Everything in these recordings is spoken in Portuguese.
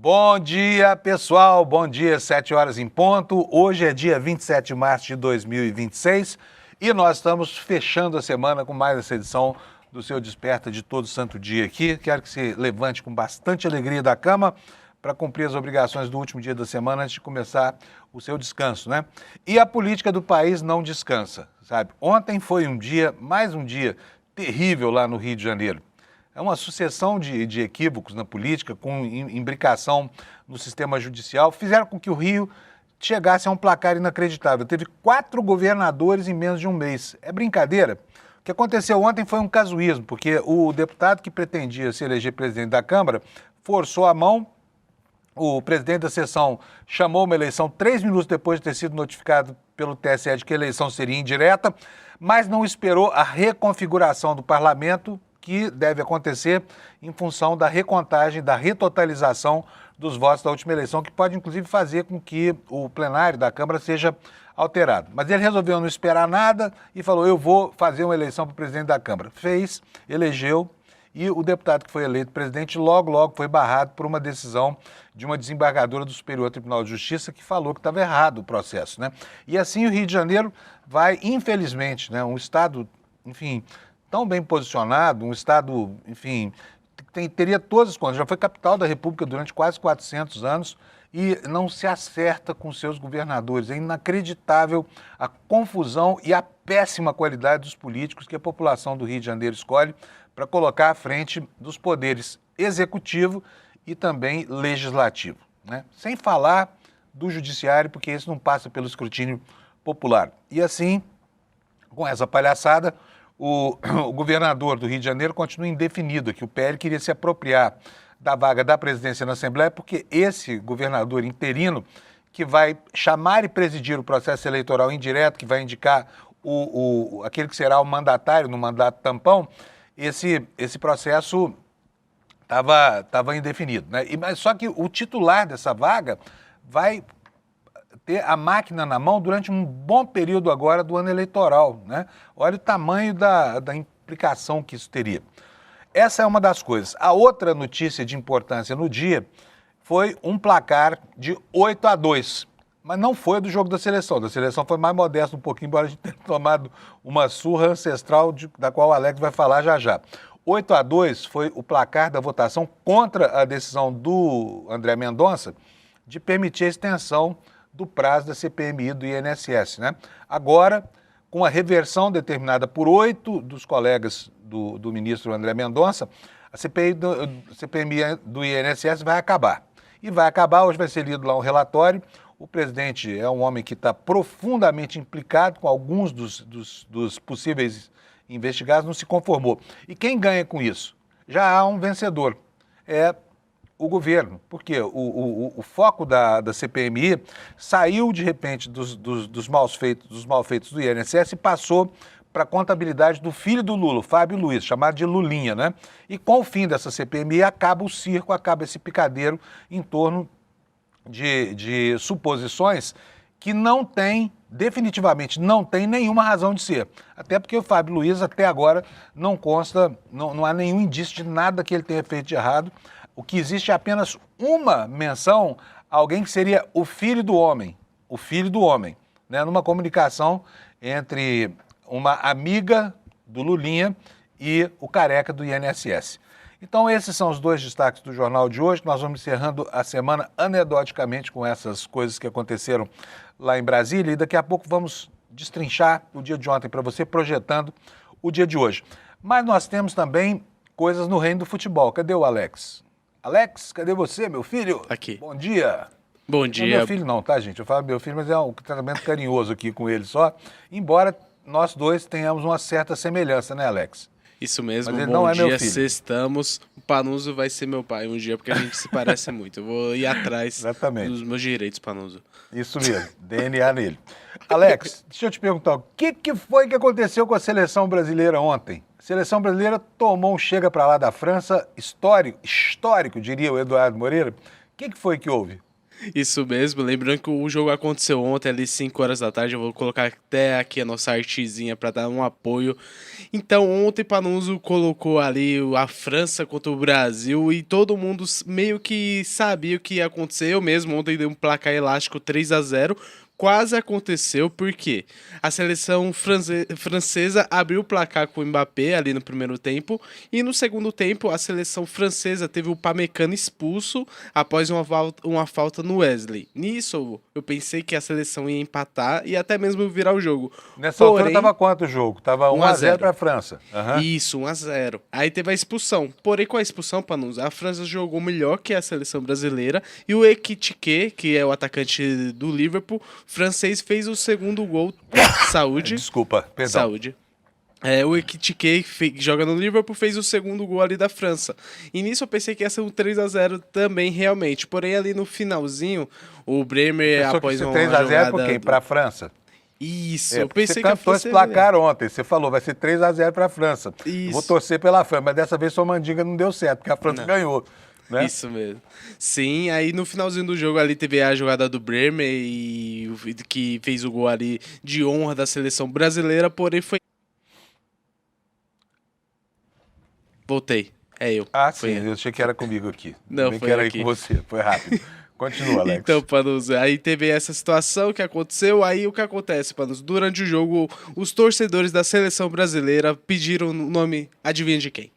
Bom dia, pessoal. Bom dia, 7 horas em ponto. Hoje é dia 27 de março de 2026 e nós estamos fechando a semana com mais essa edição do seu Desperta de todo santo dia aqui. Quero que você levante com bastante alegria da cama para cumprir as obrigações do último dia da semana antes de começar o seu descanso, né? E a política do país não descansa, sabe? Ontem foi mais um dia terrível lá no Rio de Janeiro. É uma sucessão de equívocos na política, com imbricação no sistema judicial, fizeram com que o Rio chegasse a um placar inacreditável. Teve 4 governadores em menos de um mês. É brincadeira? O que aconteceu ontem foi um casuísmo, porque o deputado que pretendia se eleger presidente da Câmara forçou a mão, o presidente da sessão chamou uma eleição 3 minutos depois de ter sido notificado pelo TSE de que a eleição seria indireta, mas não esperou a reconfiguração do parlamento, que deve acontecer em função da recontagem, da retotalização dos votos da última eleição, que pode inclusive fazer com que o plenário da Câmara seja alterado. Mas ele resolveu não esperar nada e falou, eu vou fazer uma eleição para o presidente da Câmara. Fez, elegeu, e o deputado que foi eleito presidente logo foi barrado por uma decisão de uma desembargadora do Superior Tribunal de Justiça que falou que estava errado o processo, né? E assim o Rio de Janeiro vai, infelizmente, né, um estado, enfim, tão bem posicionado, um estado, enfim, teria todas as contas, já foi capital da República durante quase 400 anos e não se acerta com seus governadores. É inacreditável a confusão e a péssima qualidade dos políticos que a população do Rio de Janeiro escolhe para colocar à frente dos poderes executivo e também legislativo, né? Sem falar do judiciário, porque esse não passa pelo escrutínio popular. E assim, com essa palhaçada, o governador do Rio de Janeiro continua indefinido aqui. O PL queria se apropriar da vaga da presidência na Assembleia, porque esse governador interino, que vai chamar e presidir o processo eleitoral indireto, que vai indicar aquele que será o mandatário no mandato tampão, esse processo estava indefinido, né? Mas só que o titular dessa vaga vai ter a máquina na mão durante um bom período agora do ano eleitoral, né? Olha o tamanho da implicação que isso teria. Essa é uma das coisas. A outra notícia de importância no dia foi um placar de 8-2, mas não foi do jogo da seleção. Da seleção foi mais modesto um pouquinho, embora a gente tenha tomado uma surra ancestral da qual o Alex vai falar já já. 8-2 foi o placar da votação contra a decisão do André Mendonça de permitir a extensão do prazo da CPMI do INSS, né? Agora, com a reversão determinada por 8 dos colegas do ministro André Mendonça, a CPMI do INSS vai acabar. E vai acabar, hoje vai ser lido lá um relatório. O presidente é um homem que está profundamente implicado com alguns dos possíveis investigados, não se conformou. E quem ganha com isso? Já há um vencedor, é o governo, porque o foco da CPMI saiu de repente dos malfeitos do INSS e passou para a contabilidade do filho do Lula, Fábio Luiz, chamado de Lulinha, né? E com o fim dessa CPMI acaba o circo, acaba esse picadeiro em torno de suposições que definitivamente não tem nenhuma razão de ser. Até porque o Fábio Luiz até agora não consta, não há nenhum indício de nada que ele tenha feito de errado. O que existe é apenas uma menção a alguém que seria o filho do homem, né, numa comunicação entre uma amiga do Lulinha e o careca do INSS. Então esses são os 2 destaques do jornal de hoje. Nós vamos encerrando a semana anedoticamente com essas coisas que aconteceram lá em Brasília e daqui a pouco vamos destrinchar o dia de ontem para você, projetando o dia de hoje. Mas nós temos também coisas no reino do futebol. Cadê o Alex? Alex, cadê você, meu filho? Aqui. Bom dia. Bom dia. Não é meu filho não, tá, gente? Eu falo meu filho, mas é um tratamento carinhoso aqui com ele só. Embora nós dois tenhamos uma certa semelhança, né, Alex? Isso mesmo, mas ele bom não é dia, meu filho. Sextamos. O Panuso vai ser meu pai um dia, porque a gente se parece muito. Eu vou ir atrás dos meus direitos, Panuso. Isso mesmo, DNA nele. Alex, deixa eu te perguntar, o que foi que aconteceu com a seleção brasileira ontem? A seleção brasileira tomou um chega para lá da França histórico, diria o Eduardo Moreira. O que foi que houve? Isso mesmo, lembrando que o jogo aconteceu ontem, ali 5 horas da tarde, eu vou colocar até aqui a nossa artezinha para dar um apoio. Então, ontem Panuso colocou ali a França contra o Brasil e todo mundo meio que sabia o que ia acontecer. Eu mesmo ontem dei um placar elástico 3-0. Quase aconteceu porque a seleção francesa abriu o placar com o Mbappé ali no primeiro tempo e no segundo tempo a seleção francesa teve o Pamecano expulso após uma falta no Wesley. Nisso eu pensei que a seleção ia empatar e até mesmo virar o jogo. Nessa altura tava quanto o jogo? Tava 1-0 para a França. Uhum. Isso, 1-0. Aí teve a expulsão. Porém, com a expulsão, Panuso, a França jogou melhor que a seleção brasileira e o Ekitike, que é o atacante do Liverpool, francês, fez o segundo gol. Saúde. Desculpa, perdão. Saúde. O Ekitike, que joga no Liverpool, fez o segundo gol ali da França. E nisso eu pensei que ia ser um 3-0 também, realmente. Porém, ali no finalzinho, o Bremer, após uma 3-0 por quem? Para a França? Isso, eu pensei que você cantou esse placar ontem, você falou, vai ser 3-0 para a França. Isso. Vou torcer pela França, mas dessa vez sua mandinga não deu certo, porque a França ganhou. Né? Isso mesmo. Sim, aí no finalzinho do jogo ali teve a jogada do Bremer, que fez o gol ali de honra da seleção brasileira, porém foi... Voltei, é eu. Ah, sim, eu achei que era comigo aqui. Não, foi que era aqui. Aí com você, foi rápido. Continua, Alex. Então, Panuso, aí teve essa situação que aconteceu, aí o que acontece, Panuso? Durante o jogo, os torcedores da seleção brasileira pediram o nome, adivinha de quem?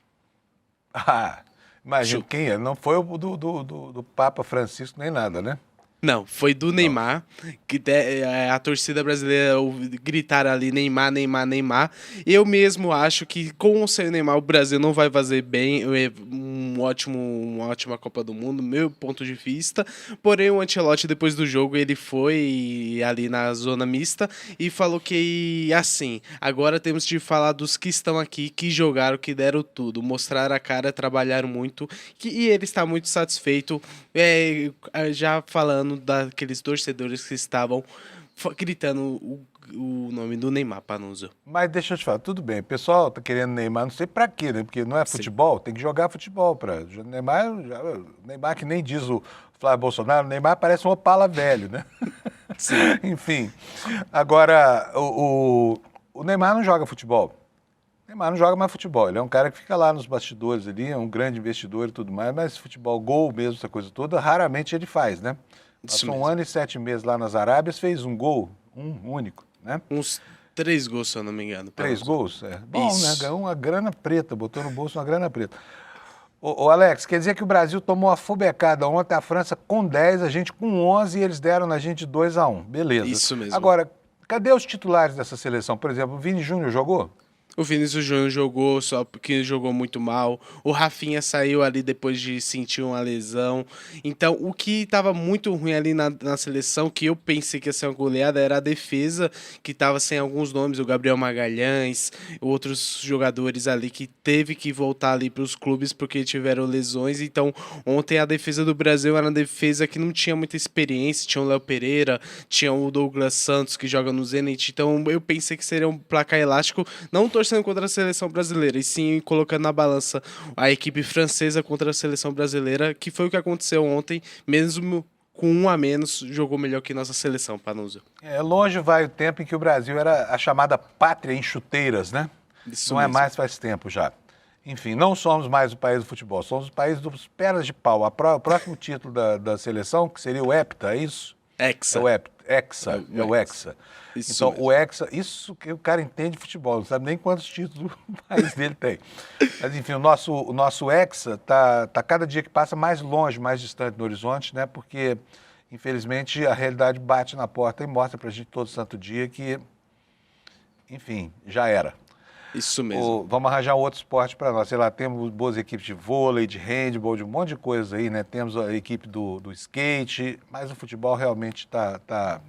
Ah, imagina quem é. Não foi o do Papa Francisco nem nada, né? Não, foi do Neymar, que a torcida brasileira gritaram ali Neymar, Neymar, Neymar. Eu mesmo acho que com o seu Neymar o Brasil não vai fazer bem, uma ótima Copa do Mundo, meu ponto de vista. Porém, o Ancelotti, depois do jogo, ele foi ali na zona mista e falou que, assim, agora temos de falar dos que estão aqui, que jogaram, que deram tudo, mostraram a cara, trabalharam muito, e ele está muito satisfeito, já falando daqueles torcedores que estavam gritando o nome do Neymar, Panuso. Mas deixa eu te falar, tudo bem, o pessoal tá querendo Neymar, não sei pra quê, né? Porque não é futebol, tem que jogar futebol. Neymar que nem diz o Flávio Bolsonaro, Neymar parece um Opala velho, né? Sim. Enfim, agora, o Neymar não joga futebol. O Neymar não joga mais futebol, ele é um cara que fica lá nos bastidores ali, é um grande investidor e tudo mais, mas futebol, gol mesmo, essa coisa toda, raramente ele faz, né? Passou 1 ano e 7 meses lá nas Arábias, fez um gol, um único, né? Uns 3 gols, se eu não me engano. 3 gols? É. Bom, isso. Né? Ganhou uma grana preta, botou no bolso uma grana preta. Ô Alex, quer dizer que o Brasil tomou a fubecada ontem, a França com 10, a gente com 11 e eles deram na gente 2-1. Beleza. Isso mesmo. Agora, cadê os titulares dessa seleção? Por exemplo, o Vini Júnior jogou? O Vinícius Júnior jogou, só porque jogou muito mal. O Rafinha saiu ali depois de sentir uma lesão. Então, o que estava muito ruim ali na seleção, que eu pensei que ia ser uma goleada, era a defesa, que estava sem alguns nomes, o Gabriel Magalhães, outros jogadores ali que teve que voltar ali para os clubes porque tiveram lesões. Então, ontem a defesa do Brasil era uma defesa que não tinha muita experiência. Tinha o Léo Pereira, tinha o Douglas Santos, que joga no Zenit. Então, eu pensei que seria um placar elástico, não torcendo contra a seleção brasileira, e sim colocando na balança a equipe francesa contra a seleção brasileira, que foi o que aconteceu ontem, mesmo com 1 a menos, jogou melhor que nossa seleção, Panuso. Longe vai o tempo em que o Brasil era a chamada pátria em chuteiras, né? Isso não mesmo. É mais, faz tempo já. Enfim, não somos mais o país do futebol, somos o país dos pernas de pau. O próximo título da seleção, que seria o Hepta, é isso? Hexa. É o Hexa, é o Hexa. Isso então, mesmo. o Hexa, isso que o cara entende de futebol, não sabe nem quantos títulos o país dele tem. Mas, enfim, o nosso Hexa tá cada dia que passa mais longe, mais distante no horizonte, né? Porque, infelizmente, a realidade bate na porta e mostra pra gente todo santo dia que, enfim, já era. Isso mesmo. Vamos arranjar outro esporte para nós. Sei lá, temos boas equipes de vôlei, de handball, de um monte de coisa aí, né? Temos a equipe do skate, mas o futebol realmente tá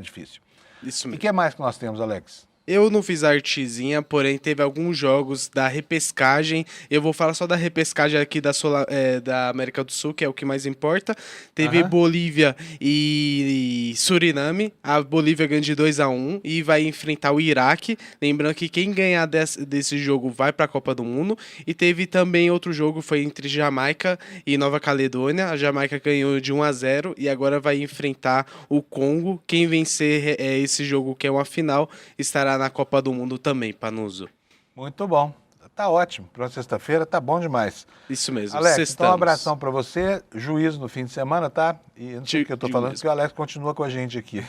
difícil. Isso E mesmo. o que mais que nós temos, Alex? Eu não fiz a artezinha, porém teve alguns jogos da repescagem. Eu vou falar só da repescagem aqui da América do Sul, que é o que mais importa. Teve Aham. Bolívia e Suriname. A Bolívia ganha de 2-1 e vai enfrentar o Iraque. Lembrando que quem ganhar desse jogo vai para a Copa do Mundo. E teve também outro jogo, foi entre Jamaica e Nova Caledônia. A Jamaica ganhou de 1-0 e agora vai enfrentar o Congo. Quem vencer esse jogo, que é uma final, estará na Copa do Mundo também, Panuso. Muito bom. Tá ótimo. Para sexta-feira tá bom demais. Isso mesmo, Alex, então um sextamos. abração para você. Juízo no fim de semana, tá? E não sei o que eu tô falando, porque o Alex continua com a gente aqui.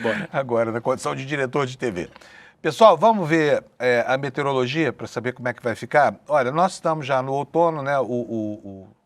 Bora. Agora, na condição de diretor de TV. Pessoal, vamos ver a meteorologia para saber como é que vai ficar? Olha, nós estamos já no outono, né?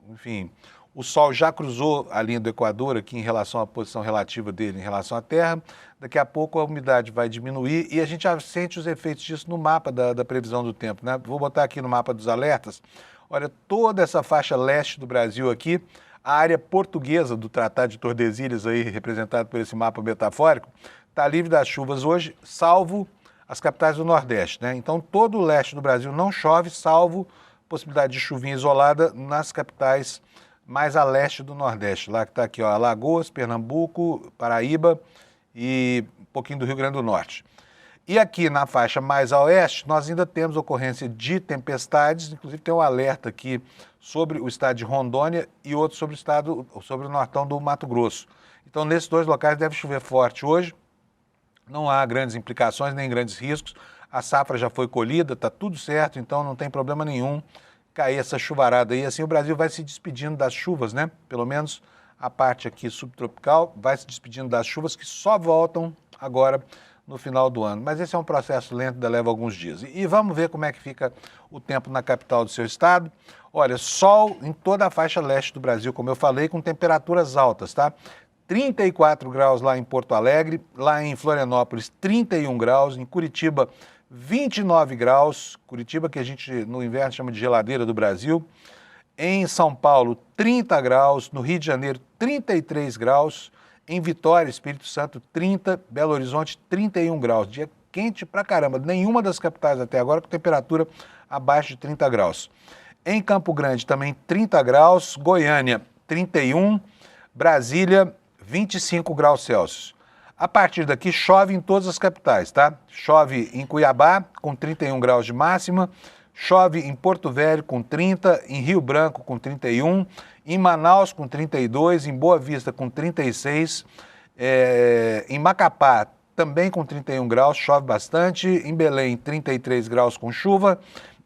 Enfim, o Sol já cruzou a linha do Equador aqui em relação à posição relativa dele em relação à Terra. Daqui a pouco a umidade vai diminuir e a gente já sente os efeitos disso no mapa da previsão do tempo, né? Vou botar aqui no mapa dos alertas. Olha, toda essa faixa leste do Brasil aqui, a área portuguesa do Tratado de Tordesilhas aí, representado por esse mapa metafórico, está livre das chuvas hoje, salvo as capitais do Nordeste, né? Então todo o leste do Brasil não chove, salvo possibilidade de chuvinha isolada nas capitais mais a leste do Nordeste, lá que está aqui, ó, Alagoas, Pernambuco, Paraíba e um pouquinho do Rio Grande do Norte. E aqui na faixa mais a oeste, nós ainda temos ocorrência de tempestades, inclusive tem um alerta aqui sobre o estado de Rondônia e outro sobre o nortão do Mato Grosso. Então nesses dois locais deve chover forte hoje, não há grandes implicações nem grandes riscos, a safra já foi colhida, está tudo certo, então não tem problema nenhum cair essa chuvarada aí. Assim o Brasil vai se despedindo das chuvas, né? Pelo menos a parte aqui subtropical vai se despedindo das chuvas que só voltam agora no final do ano. Mas esse é um processo lento, ainda leva alguns dias. E vamos ver como é que fica o tempo na capital do seu estado. Olha, sol em toda a faixa leste do Brasil, como eu falei, com temperaturas altas, tá? 34 graus lá em Porto Alegre, lá em Florianópolis 31 graus, em Curitiba 29 graus, Curitiba que a gente no inverno chama de geladeira do Brasil, em São Paulo 30 graus, no Rio de Janeiro 33 graus, em Vitória, Espírito Santo 30, Belo Horizonte 31 graus, dia quente pra caramba, nenhuma das capitais até agora com temperatura abaixo de 30 graus. Em Campo Grande também 30 graus, Goiânia 31, Brasília 25 graus Celsius. A partir daqui chove em todas as capitais, tá? Chove em Cuiabá com 31 graus de máxima, chove em Porto Velho com 30, em Rio Branco com 31, em Manaus com 32, em Boa Vista com 36, em Macapá também com 31 graus, chove bastante, em Belém 33 graus com chuva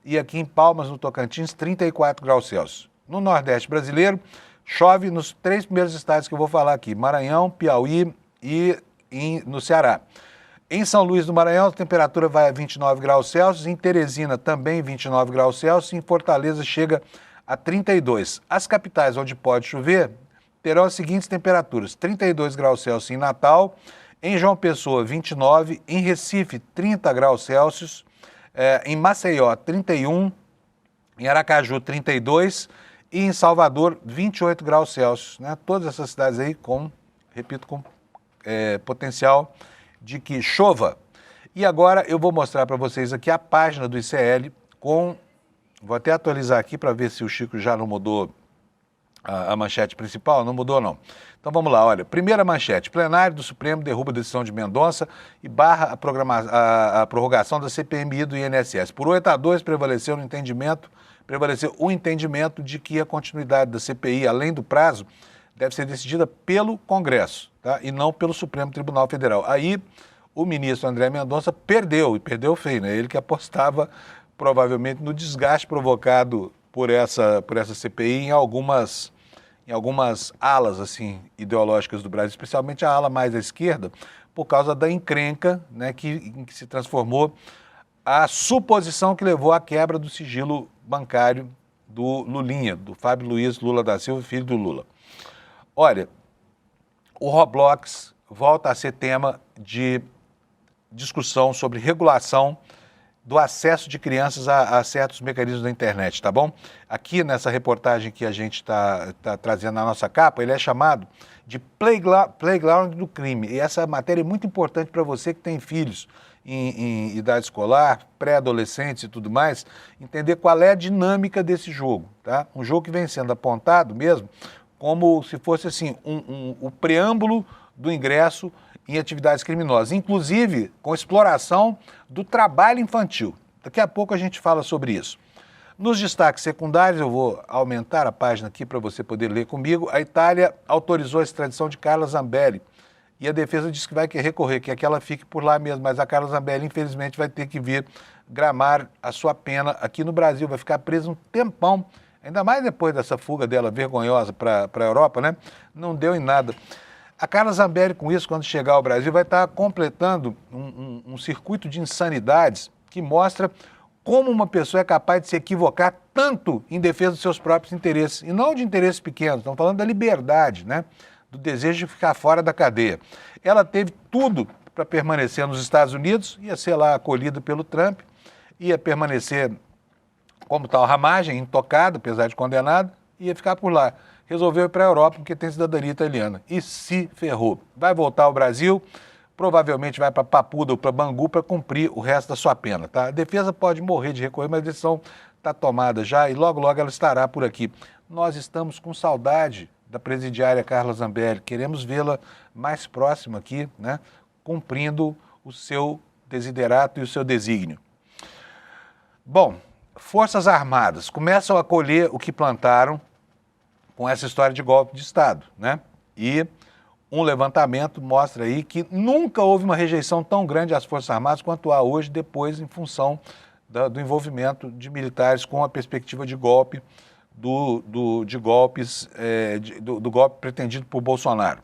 e aqui em Palmas, no Tocantins, 34 graus Celsius. No Nordeste brasileiro, chove nos 3 primeiros estados que eu vou falar aqui, Maranhão, Piauí e no Ceará. Em São Luís do Maranhão, a temperatura vai a 29 graus Celsius, em Teresina também 29 graus Celsius, em Fortaleza chega a 32. As capitais onde pode chover terão as seguintes temperaturas: 32 graus Celsius em Natal, em João Pessoa 29, em Recife 30 graus Celsius, em Maceió 31, em Aracaju 32 e em Salvador 28 graus Celsius. Né? Todas essas cidades aí com potencial de que chova. E agora eu vou mostrar para vocês aqui a página do ICL com... Vou até atualizar aqui para ver se o Chico já não mudou a manchete principal. Não mudou, não. Então vamos lá, olha. Primeira manchete. Plenário do Supremo derruba a decisão de Mendonça e barra a prorrogação da CPMI do INSS. Por 8-2 prevaleceu o entendimento de que a continuidade da CPI, além do prazo, deve ser decidida pelo Congresso, tá? E não pelo Supremo Tribunal Federal. Aí o ministro André Mendonça perdeu, e perdeu feio, né? Ele que apostava provavelmente no desgaste provocado por essa CPI em algumas alas assim, ideológicas do Brasil, especialmente a ala mais à esquerda, por causa da encrenca, né, em que se transformou a suposição que levou à quebra do sigilo bancário do Lulinha, do Fábio Luiz Lula da Silva, filho do Lula. Olha, o Roblox volta a ser tema de discussão sobre regulação do acesso de crianças a certos mecanismos da internet, tá bom? Aqui nessa reportagem que a gente está trazendo na nossa capa, ele é chamado de Playground do crime. E essa matéria é muito importante para você que tem filhos em idade escolar, pré-adolescentes e tudo mais, entender qual é a dinâmica desse jogo, tá? Um jogo que vem sendo apontado mesmo como se fosse assim, o preâmbulo do ingresso em atividades criminosas, inclusive com exploração do trabalho infantil. Daqui a pouco a gente fala sobre isso. Nos destaques secundários, eu vou aumentar a página aqui para você poder ler comigo. A Itália autorizou a extradição de Carla Zambelli e a defesa diz que vai recorrer, que ela fique por lá mesmo, mas a Carla Zambelli, infelizmente, vai ter que vir gramar a sua pena aqui no Brasil, vai ficar presa um tempão, ainda mais depois dessa fuga dela vergonhosa para a Europa, né? Não deu em nada. A Carla Zambelli, com isso, quando chegar ao Brasil, vai estar completando um circuito de insanidades que mostra como uma pessoa é capaz de se equivocar tanto em defesa dos seus próprios interesses, e não de interesses pequenos, estamos falando da liberdade, né? Do desejo de ficar fora da cadeia. Ela teve tudo para permanecer nos Estados Unidos, ia ser lá acolhida pelo Trump, ia permanecer como tal ramagem, intocada, apesar de condenada, ia ficar por lá. Resolveu ir para a Europa porque tem cidadania italiana e se ferrou. Vai voltar ao Brasil, provavelmente vai para Papuda ou para Bangu para cumprir o resto da sua pena, tá? A defesa pode morrer de recorrer, mas a decisão está tomada já e logo, logo ela estará por aqui. Nós estamos com saudade da presidiária Carla Zambelli, queremos vê-la mais próxima aqui, né? Cumprindo o seu desiderato e o seu desígnio. Bom, Forças Armadas começam a colher o que plantaram com essa história de golpe de Estado, né? E um levantamento mostra aí que nunca houve uma rejeição tão grande às Forças Armadas quanto há hoje, depois, em função do envolvimento de militares com a perspectiva de golpe, do golpe pretendido por Bolsonaro.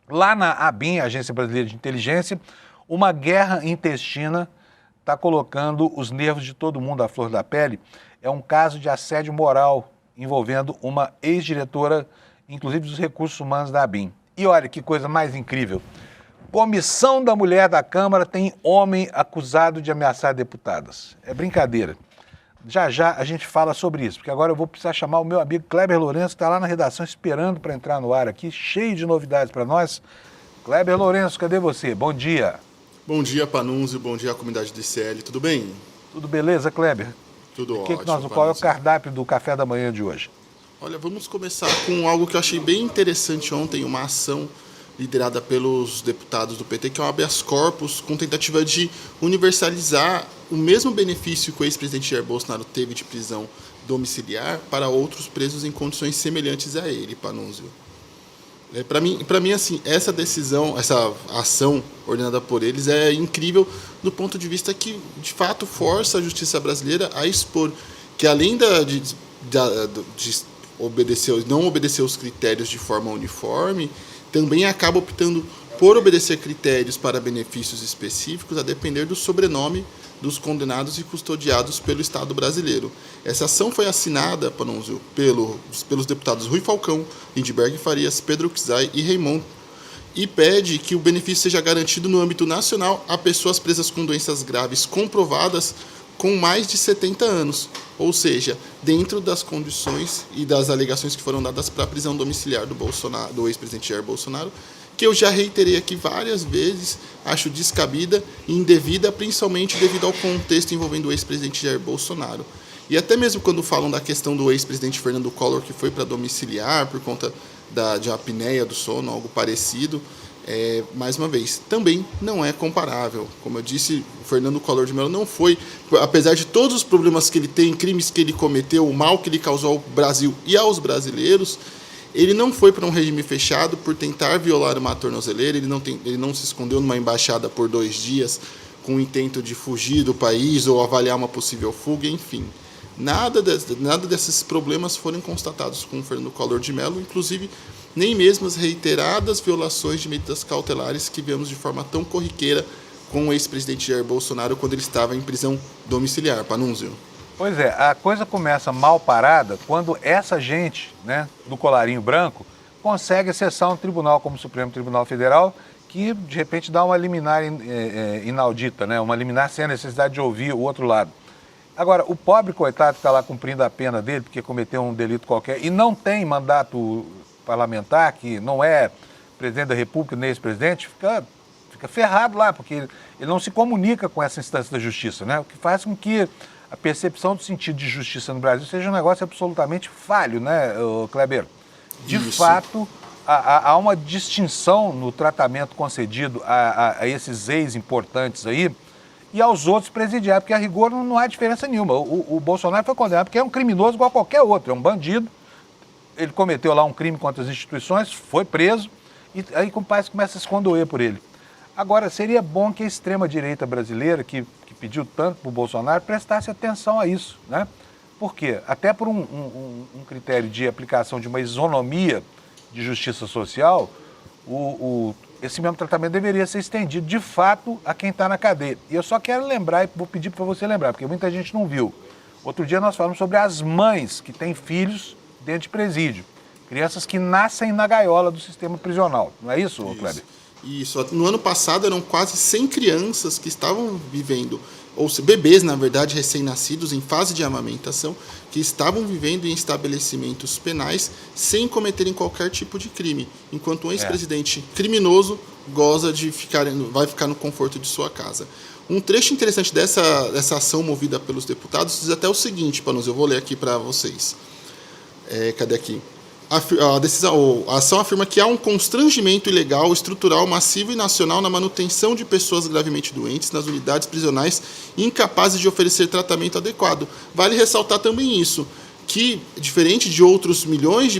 Lá na ABIN, Agência Brasileira de Inteligência, uma guerra intestina está colocando os nervos de todo mundo à flor da pele. É um caso de assédio moral envolvendo uma ex-diretora, inclusive dos recursos humanos da ABIN. E olha que coisa mais incrível. Comissão da Mulher da Câmara tem homem acusado de ameaçar deputadas. É brincadeira. Já já a gente fala sobre isso, porque agora eu vou precisar chamar o meu amigo Kleber Lourenço, que está lá na redação esperando para entrar no ar aqui, cheio de novidades para nós. Kleber Lourenço, cadê você? Bom dia. Bom dia, Panunzio. Bom dia, comunidade do ICL. Tudo bem? Tudo beleza, Kleber? Tudo ótimo. Qual é o cardápio do café da manhã de hoje? Olha, vamos começar com algo que eu achei bem interessante ontem, uma ação liderada pelos deputados do PT, que é o habeas corpus, com tentativa de universalizar o mesmo benefício que o ex-presidente Jair Bolsonaro teve de prisão domiciliar para outros presos em condições semelhantes a ele, Panunzio. Para mim, assim, essa decisão, essa ação ordenada por eles é incrível do ponto de vista que, de fato, força a justiça brasileira a expor que, além de não obedecer os critérios de forma uniforme, também acaba optando por obedecer critérios para benefícios específicos, a depender do sobrenome dos condenados e custodiados pelo Estado brasileiro. Essa ação foi assinada, Panunzio, pelos deputados Rui Falcão, Lindbergh Farias, Pedro Czai e Raimon, e pede que o benefício seja garantido no âmbito nacional a pessoas presas com doenças graves comprovadas com mais de 70 anos, ou seja, dentro das condições e das alegações que foram dadas para a prisão domiciliar do ex-presidente Jair Bolsonaro, que eu já reiterei aqui várias vezes, acho descabida e indevida, principalmente devido ao contexto envolvendo o ex-presidente Jair Bolsonaro. E até mesmo quando falam da questão do ex-presidente Fernando Collor, que foi para domiciliar por conta de apneia do sono, algo parecido, mais uma vez, também não é comparável. Como eu disse, o Fernando Collor de Mello não foi, apesar de todos os problemas que ele tem, crimes que ele cometeu, o mal que ele causou ao Brasil e aos brasileiros, ele não foi para um regime fechado por tentar violar uma tornozeleira, ele não se escondeu numa embaixada por 2 dias com o intento de fugir do país ou avaliar uma possível fuga, enfim. Nada desses problemas foram constatados com o Fernando Collor de Mello, inclusive nem mesmo as reiteradas violações de medidas cautelares que vemos de forma tão corriqueira com o ex-presidente Jair Bolsonaro quando ele estava em prisão domiciliar, Panunzio. Pois é, a coisa começa mal parada quando essa gente, né, do colarinho branco, consegue acessar um tribunal como o Supremo Tribunal Federal, que de repente dá uma liminar inaudita, né, uma liminar sem a necessidade de ouvir o outro lado. Agora, o pobre coitado que está lá cumprindo a pena dele, porque cometeu um delito qualquer, e não tem mandato parlamentar, que não é presidente da República nem ex-presidente, fica ferrado lá, porque ele não se comunica com essa instância da justiça, né? O que faz com que a percepção do sentido de justiça no Brasil seja um negócio absolutamente falho, né, Kleber? De fato, há uma distinção no tratamento concedido a esses ex-importantes aí e aos outros presidiários, porque a rigor não há diferença nenhuma. O Bolsonaro foi condenado porque é um criminoso igual a qualquer outro, é um bandido, ele cometeu lá um crime contra as instituições, foi preso, e aí o país começa a se condoer por ele. Agora, seria bom que a extrema-direita brasileira, que pediu tanto para o Bolsonaro, prestasse atenção a isso, né? Por quê? Até por um critério de aplicação de uma isonomia de justiça social, esse mesmo tratamento deveria ser estendido, de fato, a quem está na cadeia. E eu só quero lembrar, e vou pedir para você lembrar, porque muita gente não viu. Outro dia nós falamos sobre as mães que têm filhos dentro de presídio. Crianças que nascem na gaiola do sistema prisional. Não é isso, Kleber? Isso. No ano passado eram quase 100 crianças que estavam vivendo, ou bebês, na verdade, recém-nascidos, em fase de amamentação, que estavam vivendo em estabelecimentos penais sem cometerem qualquer tipo de crime, enquanto um ex-presidente criminoso vai ficar no conforto de sua casa. Um trecho interessante dessa ação movida pelos deputados diz até o seguinte, Panuzzi, eu vou ler aqui para vocês. Cadê aqui? A ação afirma que há um constrangimento ilegal, estrutural, massivo e nacional na manutenção de pessoas gravemente doentes nas unidades prisionais e incapazes de oferecer tratamento adequado. Vale ressaltar também isso, que, diferente de outros milhares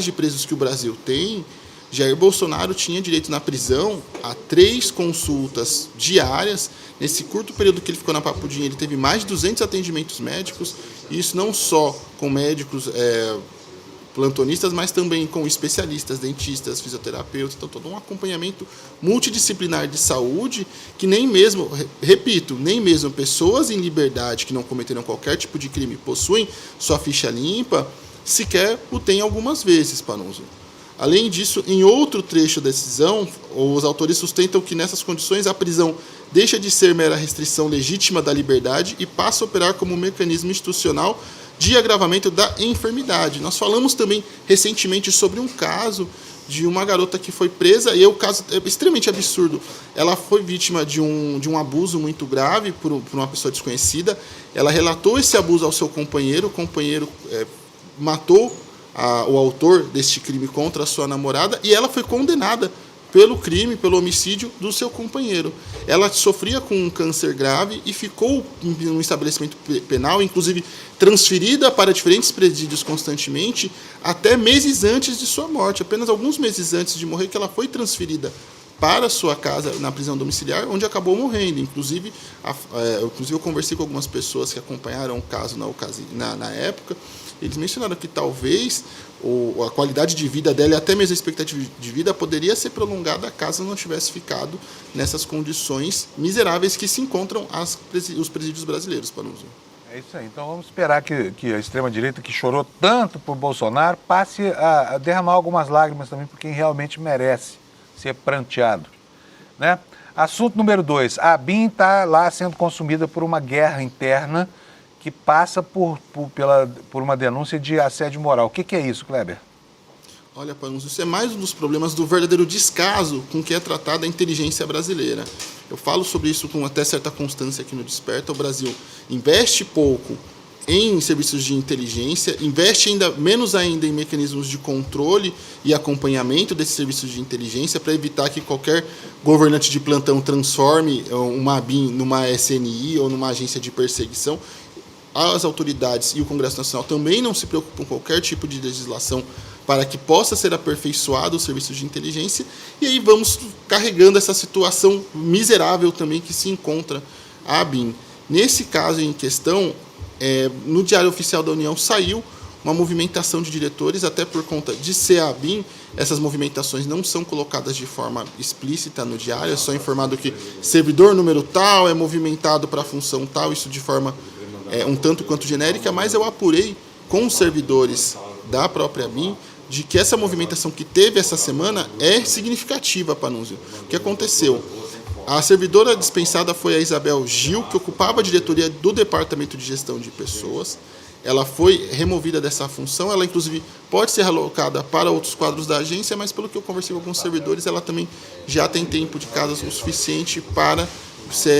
de presos que o Brasil tem, Jair Bolsonaro tinha direito na prisão a 3 consultas diárias. Nesse curto período que ele ficou na Papudinha, ele teve mais de 200 atendimentos médicos, e isso não só com médicos plantonistas, mas também com especialistas, dentistas, fisioterapeutas, então todo um acompanhamento multidisciplinar de saúde que nem mesmo, repito, nem mesmo pessoas em liberdade que não cometeram qualquer tipo de crime possuem sua ficha limpa, sequer o tem algumas vezes, Panuzzi. Além disso, em outro trecho da decisão, os autores sustentam que nessas condições a prisão deixa de ser mera restrição legítima da liberdade e passa a operar como um mecanismo institucional de agravamento da enfermidade. Nós falamos também recentemente sobre um caso de uma garota que foi presa, e o caso é extremamente absurdo. Ela foi vítima de um abuso muito grave por uma pessoa desconhecida. Ela relatou esse abuso ao seu companheiro, o companheiro matou o autor deste crime contra a sua namorada, e ela foi condenada pelo crime, pelo homicídio do seu companheiro. Ela sofria com um câncer grave e ficou em um estabelecimento penal, inclusive transferida para diferentes presídios constantemente, até meses antes de sua morte. Apenas alguns meses antes de morrer que ela foi transferida para sua casa na prisão domiciliar, onde acabou morrendo. Inclusive eu conversei com algumas pessoas que acompanharam o caso na época. Eles mencionaram que talvez a qualidade de vida dela e até mesmo a expectativa de vida poderia ser prolongada caso não tivesse ficado nessas condições miseráveis que se encontram os presídios brasileiros, Panuzzi. É isso aí. Então vamos esperar que a extrema-direita, que chorou tanto por Bolsonaro, passe a derramar algumas lágrimas também por quem realmente merece ser pranteado, né? Assunto número 2. A ABIN está lá sendo consumida por uma guerra interna que passa por uma denúncia de assédio moral. O que é isso, Kleber? Olha, Panuzzi, isso é mais um dos problemas do verdadeiro descaso com que é tratada a inteligência brasileira. Eu falo sobre isso com até certa constância aqui no Desperta. O Brasil investe pouco em serviços de inteligência, investe menos ainda em mecanismos de controle e acompanhamento desses serviços de inteligência para evitar que qualquer governante de plantão transforme uma ABIN numa SNI ou numa agência de perseguição. As autoridades e o Congresso Nacional também não se preocupam com qualquer tipo de legislação para que possa ser aperfeiçoado os serviços de inteligência, e aí vamos carregando essa situação miserável também que se encontra a ABIN. Nesse caso em questão, no Diário Oficial da União saiu uma movimentação de diretores, até por conta de ser a ABIN, essas movimentações não são colocadas de forma explícita no diário, é só informado que servidor número tal é movimentado para a função tal, isso de forma um tanto quanto genérica, mas eu apurei com os servidores da própria ABIN de que essa movimentação que teve essa semana é significativa, Panuzzi. O que aconteceu? A servidora dispensada foi a Isabel Gil, que ocupava a diretoria do Departamento de Gestão de Pessoas. ela foi removida dessa função, ela inclusive pode ser alocada para outros quadros da agência, mas pelo que eu conversei com alguns servidores, ela também já tem tempo de casa o suficiente para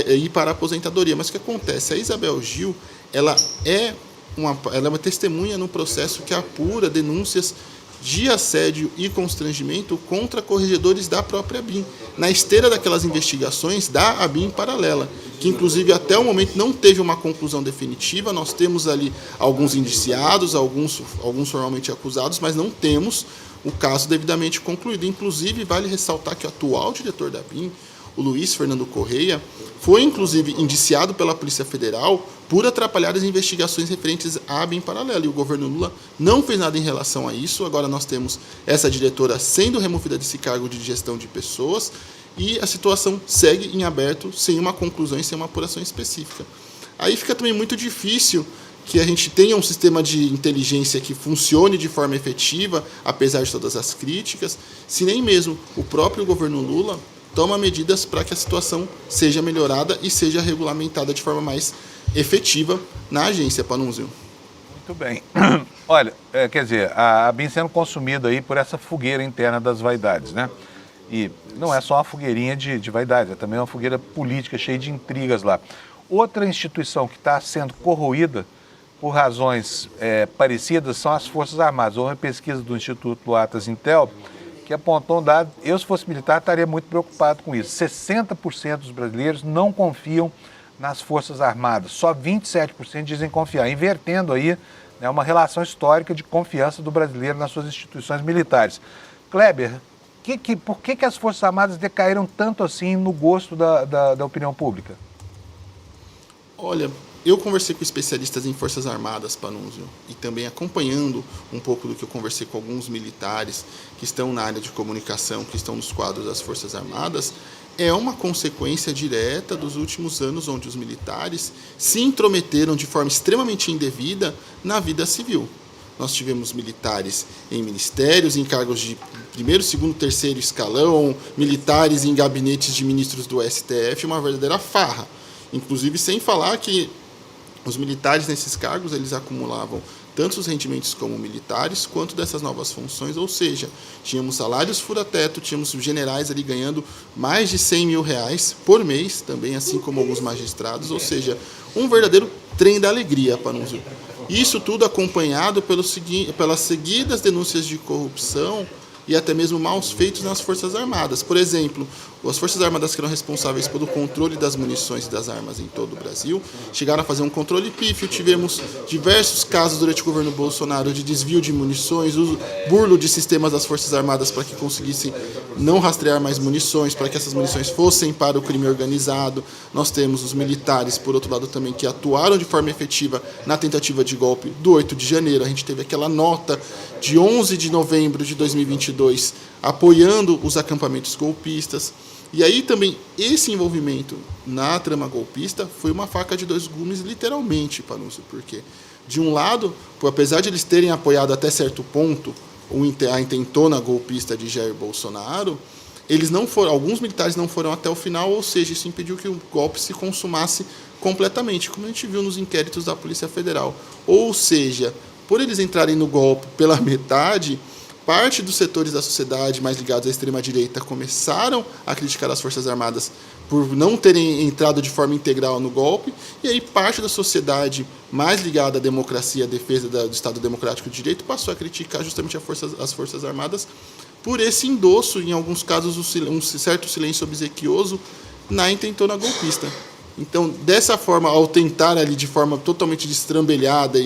ir para a aposentadoria. Mas o que acontece? A Isabel Gil, ela é uma testemunha no processo que apura denúncias de assédio e constrangimento contra corregedores da própria ABIN, na esteira daquelas investigações da ABIN paralela, que inclusive até o momento não teve uma conclusão definitiva. Nós temos ali alguns indiciados, alguns formalmente acusados, mas não temos o caso devidamente concluído. Inclusive, vale ressaltar que o atual diretor da ABIN, o Luiz Fernando Correia, foi inclusive indiciado pela Polícia Federal por atrapalhar as investigações referentes à ABIN paralela. E o governo Lula não fez nada em relação a isso. Agora nós temos essa diretora sendo removida desse cargo de gestão de pessoas e a situação segue em aberto, sem uma conclusão e sem uma apuração específica. Aí fica também muito difícil que a gente tenha um sistema de inteligência que funcione de forma efetiva, apesar de todas as críticas, se nem mesmo o próprio governo Lula toma medidas para que a situação seja melhorada e seja regulamentada de forma mais efetiva na agência, Panunzio. Muito bem. Olha, quer dizer, a ABIN sendo consumida aí por essa fogueira interna das vaidades, né? E não é só uma fogueirinha de vaidade, é também uma fogueira política cheia de intrigas lá. Outra instituição que está sendo corroída por razões parecidas são as Forças Armadas. Houve uma pesquisa do Instituto Luatas Intel que apontou um dado, eu se fosse militar estaria muito preocupado com isso. 60% dos brasileiros não confiam nas Forças Armadas, só 27% dizem confiar, invertendo aí, né, uma relação histórica de confiança do brasileiro nas suas instituições militares. Kleber, por que as Forças Armadas decaíram tanto assim no gosto da opinião pública? Olha, eu conversei com especialistas em Forças Armadas, Panunzio, e também acompanhando um pouco do que eu conversei com alguns militares que estão na área de comunicação, que estão nos quadros das Forças Armadas, é uma consequência direta dos últimos anos onde os militares se intrometeram de forma extremamente indevida na vida civil. Nós tivemos militares em ministérios, em cargos de primeiro, segundo, terceiro escalão, militares em gabinetes de ministros do STF, uma verdadeira farra. Inclusive, sem falar que os militares nesses cargos, eles acumulavam tanto os rendimentos como militares, quanto dessas novas funções, ou seja, tínhamos salários fura-teto, tínhamos generais ali ganhando mais de 100 mil reais por mês, também assim como alguns magistrados, ou seja, um verdadeiro trem da alegria, Panunzio. Isso tudo acompanhado pelas seguidas denúncias de corrupção e até mesmo maus feitos nas Forças Armadas. Por exemplo, as Forças Armadas que eram responsáveis pelo controle das munições e das armas em todo o Brasil chegaram a fazer um controle pífio. Tivemos diversos casos durante o governo Bolsonaro de desvio de munições, uso burlo de sistemas das Forças Armadas para que conseguissem não rastrear mais munições, para que essas munições fossem para o crime organizado. Nós temos os militares, por outro lado, também que atuaram de forma efetiva na tentativa de golpe do 8 de janeiro. A gente teve aquela nota de 11 de novembro de 2022 apoiando os acampamentos golpistas. E aí também esse envolvimento na trama golpista foi uma faca de dois gumes, literalmente, Panunzio, porque de um lado, apesar de eles terem apoiado até certo ponto a intentona golpista de Jair Bolsonaro, alguns militares não foram até o final, ou seja, isso impediu que o golpe se consumasse completamente, como a gente viu nos inquéritos da Polícia Federal. Ou seja, por eles entrarem no golpe pela metade, parte dos setores da sociedade mais ligados à extrema-direita começaram a criticar as Forças Armadas por não terem entrado de forma integral no golpe, e aí parte da sociedade mais ligada à democracia, à defesa do Estado Democrático de Direito, passou a criticar justamente as Forças Armadas por esse endosso, em alguns casos um certo silêncio obsequioso na intentona golpista. Então, dessa forma, ao tentar ali de forma totalmente destrambelhada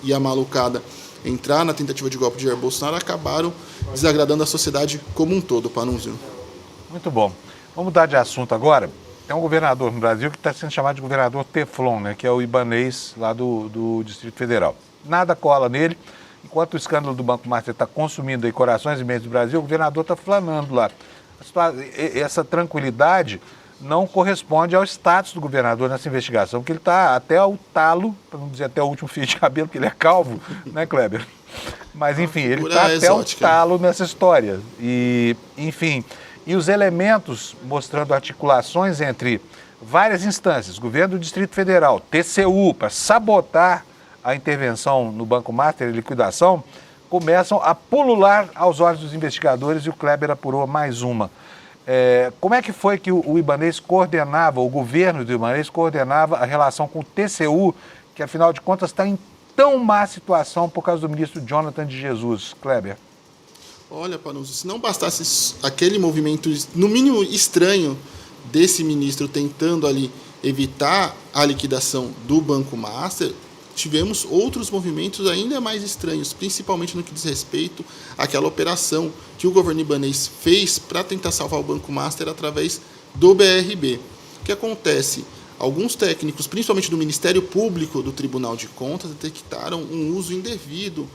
e amalucada entrar na tentativa de golpe de Jair Bolsonaro, acabaram desagradando a sociedade como um todo, Panunzio. Muito bom. Vamos mudar de assunto agora. Tem um governador no Brasil que está sendo chamado de governador Teflon, né, que é o Ibanez lá do Distrito Federal. Nada cola nele. Enquanto o escândalo do Banco Master está consumindo aí corações e meios do Brasil, o governador está flanando lá. Essa tranquilidade não corresponde ao status do governador nessa investigação, porque ele está até ao talo, para não dizer até o último fio de cabelo, porque ele é calvo, né, Kleber? Mas, enfim, ele está até ao talo nessa história. E, enfim, e os elementos mostrando articulações entre várias instâncias, governo do Distrito Federal, TCU, para sabotar a intervenção no Banco Master e liquidação, começam a pulular aos olhos dos investigadores e o Kleber apurou mais uma. Como é que foi que o Ibanez coordenava, o governo do Ibanez coordenava a relação com o TCU, que afinal de contas está em tão má situação por causa do ministro Jonathan de Jesus, Kleber? Olha, Panunzio, se não bastasse aquele movimento, no mínimo estranho, desse ministro tentando ali evitar a liquidação do Banco Master, tivemos outros movimentos ainda mais estranhos, principalmente no que diz respeito àquela operação que o governo ibanês fez para tentar salvar o Banco Master através do BRB. O que acontece? Alguns técnicos, principalmente do Ministério Público do Tribunal de Contas, detectaram um uso indevido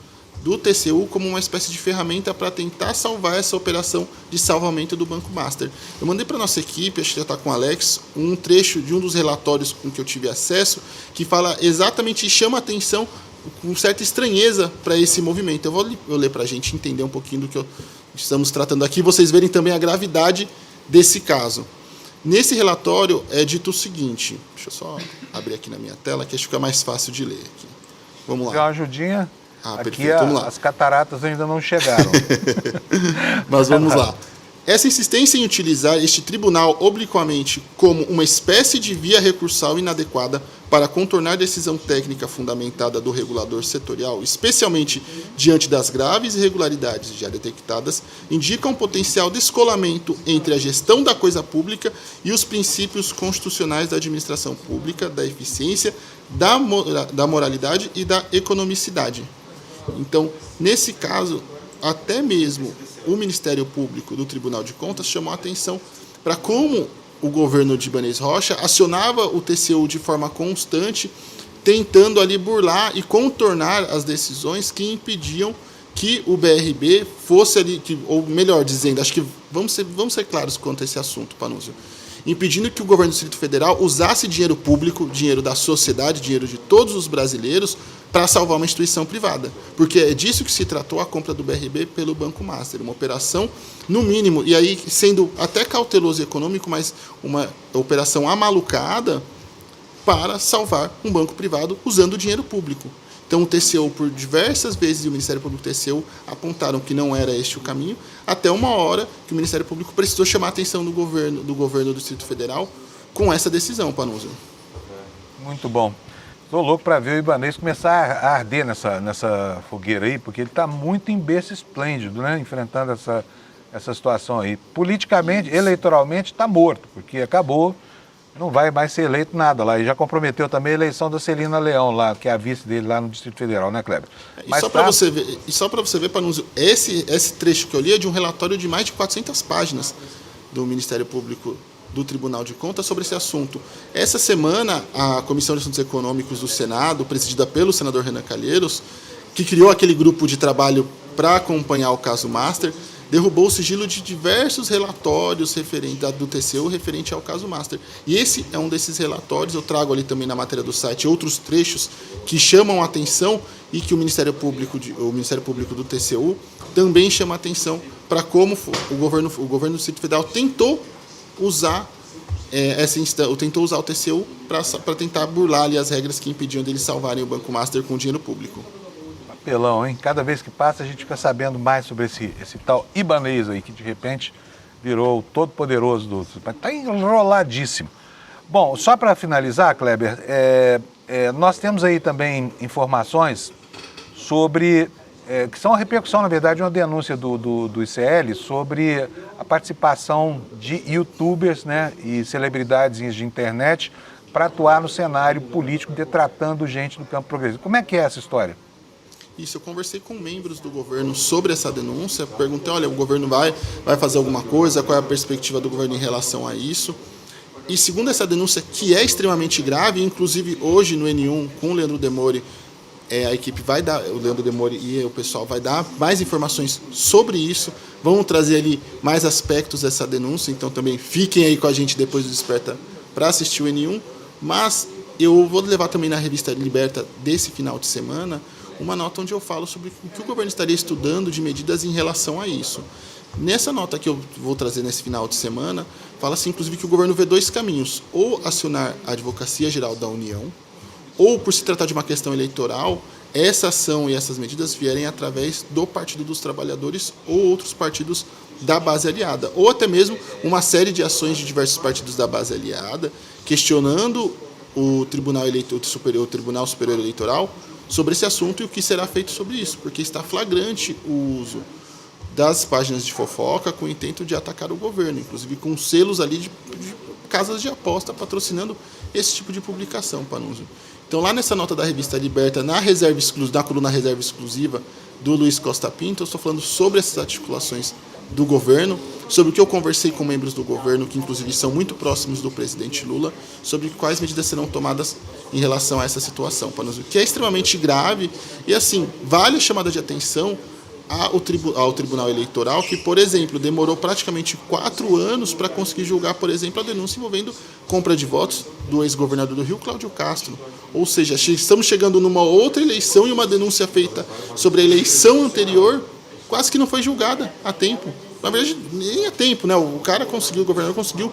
do TCU como uma espécie de ferramenta para tentar salvar essa operação de salvamento do Banco Master. Eu mandei para a nossa equipe, acho que já está com o Alex, um trecho de um dos relatórios com que eu tive acesso, que fala exatamente e chama a atenção com certa estranheza para esse movimento. Eu vou ler para a gente entender um pouquinho do que estamos tratando aqui, vocês verem também a gravidade desse caso. Nesse relatório é dito o seguinte, deixa eu só abrir aqui na minha tela, que acho que fica mais fácil de ler aqui. Vamos lá. Quer uma ajudinha? Aqui perfeito. Vamos lá. As cataratas ainda não chegaram. Mas vamos lá. Essa insistência em utilizar este tribunal obliquamente como uma espécie de via recursal inadequada para contornar decisão técnica fundamentada do regulador setorial, especialmente diante das graves irregularidades já detectadas, indica um potencial descolamento entre a gestão da coisa pública e os princípios constitucionais da administração pública, da eficiência, da moralidade e da economicidade. Então, nesse caso, até mesmo o Ministério Público do Tribunal de Contas chamou a atenção para como o governo de Ibanez Rocha acionava o TCU de forma constante, tentando ali burlar e contornar as decisões que impediam que o BRB fosse ali, ou melhor dizendo, acho que vamos ser claros quanto a esse assunto, Panunzio, impedindo que o governo do Distrito Federal usasse dinheiro público, dinheiro da sociedade, dinheiro de todos os brasileiros, para salvar uma instituição privada. Porque é disso que se tratou a compra do BRB pelo Banco Master. Uma operação, no mínimo, e aí sendo até cauteloso e econômico, mas uma operação amalucada para salvar um banco privado usando dinheiro público. Então o TCU, por diversas vezes, e o Ministério Público e o TCU apontaram que não era este o caminho, até uma hora que o Ministério Público precisou chamar a atenção do governo do Distrito Federal com essa decisão, Panunzio. Muito bom. Estou louco para ver o Ibanez começar a arder nessa fogueira aí, porque ele está muito em berço esplêndido, né? Enfrentando essa situação aí. Politicamente, eleitoralmente, está morto, porque acabou, não vai mais ser eleito nada lá. E já comprometeu também a eleição da Celina Leão, lá, que é a vice dele lá no Distrito Federal, né, Kleber? Mas só para você ver, Panunzio, esse trecho que eu li é de um relatório de mais de 400 páginas do Ministério Público do Tribunal de Contas sobre esse assunto. Essa semana, a Comissão de Assuntos Econômicos do Senado, presidida pelo senador Renan Calheiros, que criou aquele grupo de trabalho para acompanhar o caso Master, derrubou o sigilo de diversos relatórios do TCU referente ao caso Master. E esse é um desses relatórios, eu trago ali também na matéria do site outros trechos que chamam a atenção e que o Ministério Público do TCU também chama a atenção para como o governo do Distrito Federal tentou usar o TCU para tentar burlar ali as regras que impediam deles salvarem o Banco Master com dinheiro público. Papelão, hein? Cada vez que passa a gente fica sabendo mais sobre esse tal Ibanez aí, que de repente virou o todo-poderoso do... Mas está enroladíssimo. Bom, só para finalizar, Kleber, nós temos aí também informações sobre... que são a repercussão, na verdade, de uma denúncia do ICL sobre a participação de youtubers, né, e celebridades de internet para atuar no cenário político, detratando gente do campo progressista. Como é que é essa história? Isso, eu conversei com membros do governo sobre essa denúncia, perguntei, olha, o governo vai fazer alguma coisa, qual é a perspectiva do governo em relação a isso. E segundo essa denúncia, que é extremamente grave, inclusive hoje no N1, com o Leandro Demore, a equipe vai dar, o Leandro Demore e o pessoal vai dar mais informações sobre isso, vão trazer ali mais aspectos dessa denúncia, então também fiquem aí com a gente depois do Desperta para assistir o N1, mas eu vou levar também na revista Liberta desse final de semana uma nota onde eu falo sobre o que o governo estaria estudando de medidas em relação a isso. Nessa nota que eu vou trazer nesse final de semana, fala-se inclusive que o governo vê dois caminhos, ou acionar a Advocacia Geral da União, ou por se tratar de uma questão eleitoral, essa ação e essas medidas vierem através do Partido dos Trabalhadores ou outros partidos da base aliada, ou até mesmo uma série de ações de diversos partidos da base aliada, questionando o Tribunal Superior Eleitoral sobre esse assunto e o que será feito sobre isso, porque está flagrante o uso das páginas de fofoca com o intento de atacar o governo, inclusive com selos ali de casas de aposta patrocinando esse tipo de publicação, Panunzio. Então, lá nessa nota da revista Liberta, na coluna Reserva Exclusiva do Luiz Costa Pinto, eu estou falando sobre essas articulações do governo, sobre o que eu conversei com membros do governo, que inclusive são muito próximos do presidente Lula, sobre quais medidas serão tomadas em relação a essa situação, Panunzio, que é extremamente grave e, assim, vale a chamada de atenção ao Tribunal Eleitoral, que, por exemplo, demorou praticamente 4 anos para conseguir julgar, por exemplo, a denúncia envolvendo compra de votos do ex-governador do Rio, Cláudio Castro. Ou seja, estamos chegando numa outra eleição e uma denúncia feita sobre a eleição anterior quase que não foi julgada a tempo. Na verdade, nem a tempo, né? O governador conseguiu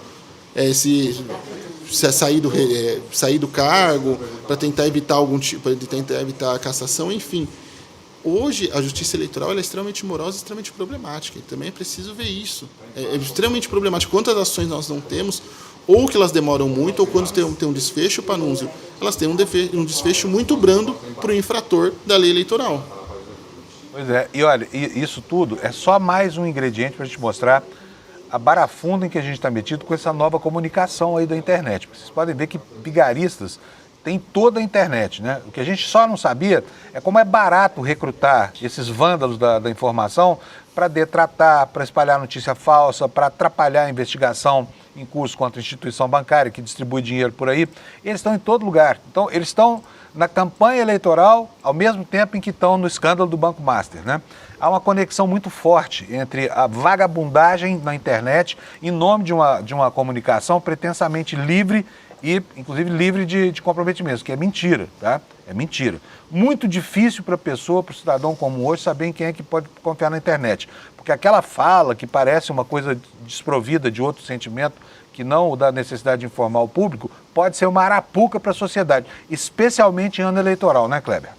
sair do cargo para tentar evitar a cassação, enfim. Hoje, a justiça eleitoral é extremamente morosa e extremamente problemática. E também é preciso ver isso. É extremamente problemático. Quantas ações nós não temos, ou que elas demoram muito, ou quando tem um desfecho, Panunzio, elas têm um desfecho muito brando para o infrator da lei eleitoral. Pois é. E olha, isso tudo é só mais um ingrediente para a gente mostrar a barafunda em que a gente está metido com essa nova comunicação aí da internet. Vocês podem ver que vigaristas tem toda a internet, né? O que a gente só não sabia é como é barato recrutar esses vândalos da informação para detratar, para espalhar notícia falsa, para atrapalhar a investigação em curso contra a instituição bancária que distribui dinheiro por aí. Eles estão em todo lugar. Então, eles estão na campanha eleitoral ao mesmo tempo em que estão no escândalo do Banco Master, né? Há uma conexão muito forte entre a vagabundagem na internet em nome de uma comunicação pretensamente livre e, inclusive, livre de comprometimento, que é mentira, tá? É mentira. Muito difícil para a pessoa, para o cidadão comum hoje, saber em quem é que pode confiar na internet. Porque aquela fala que parece uma coisa desprovida de outro sentimento, que não o da necessidade de informar o público, pode ser uma arapuca para a sociedade, especialmente em ano eleitoral, né, Kleber?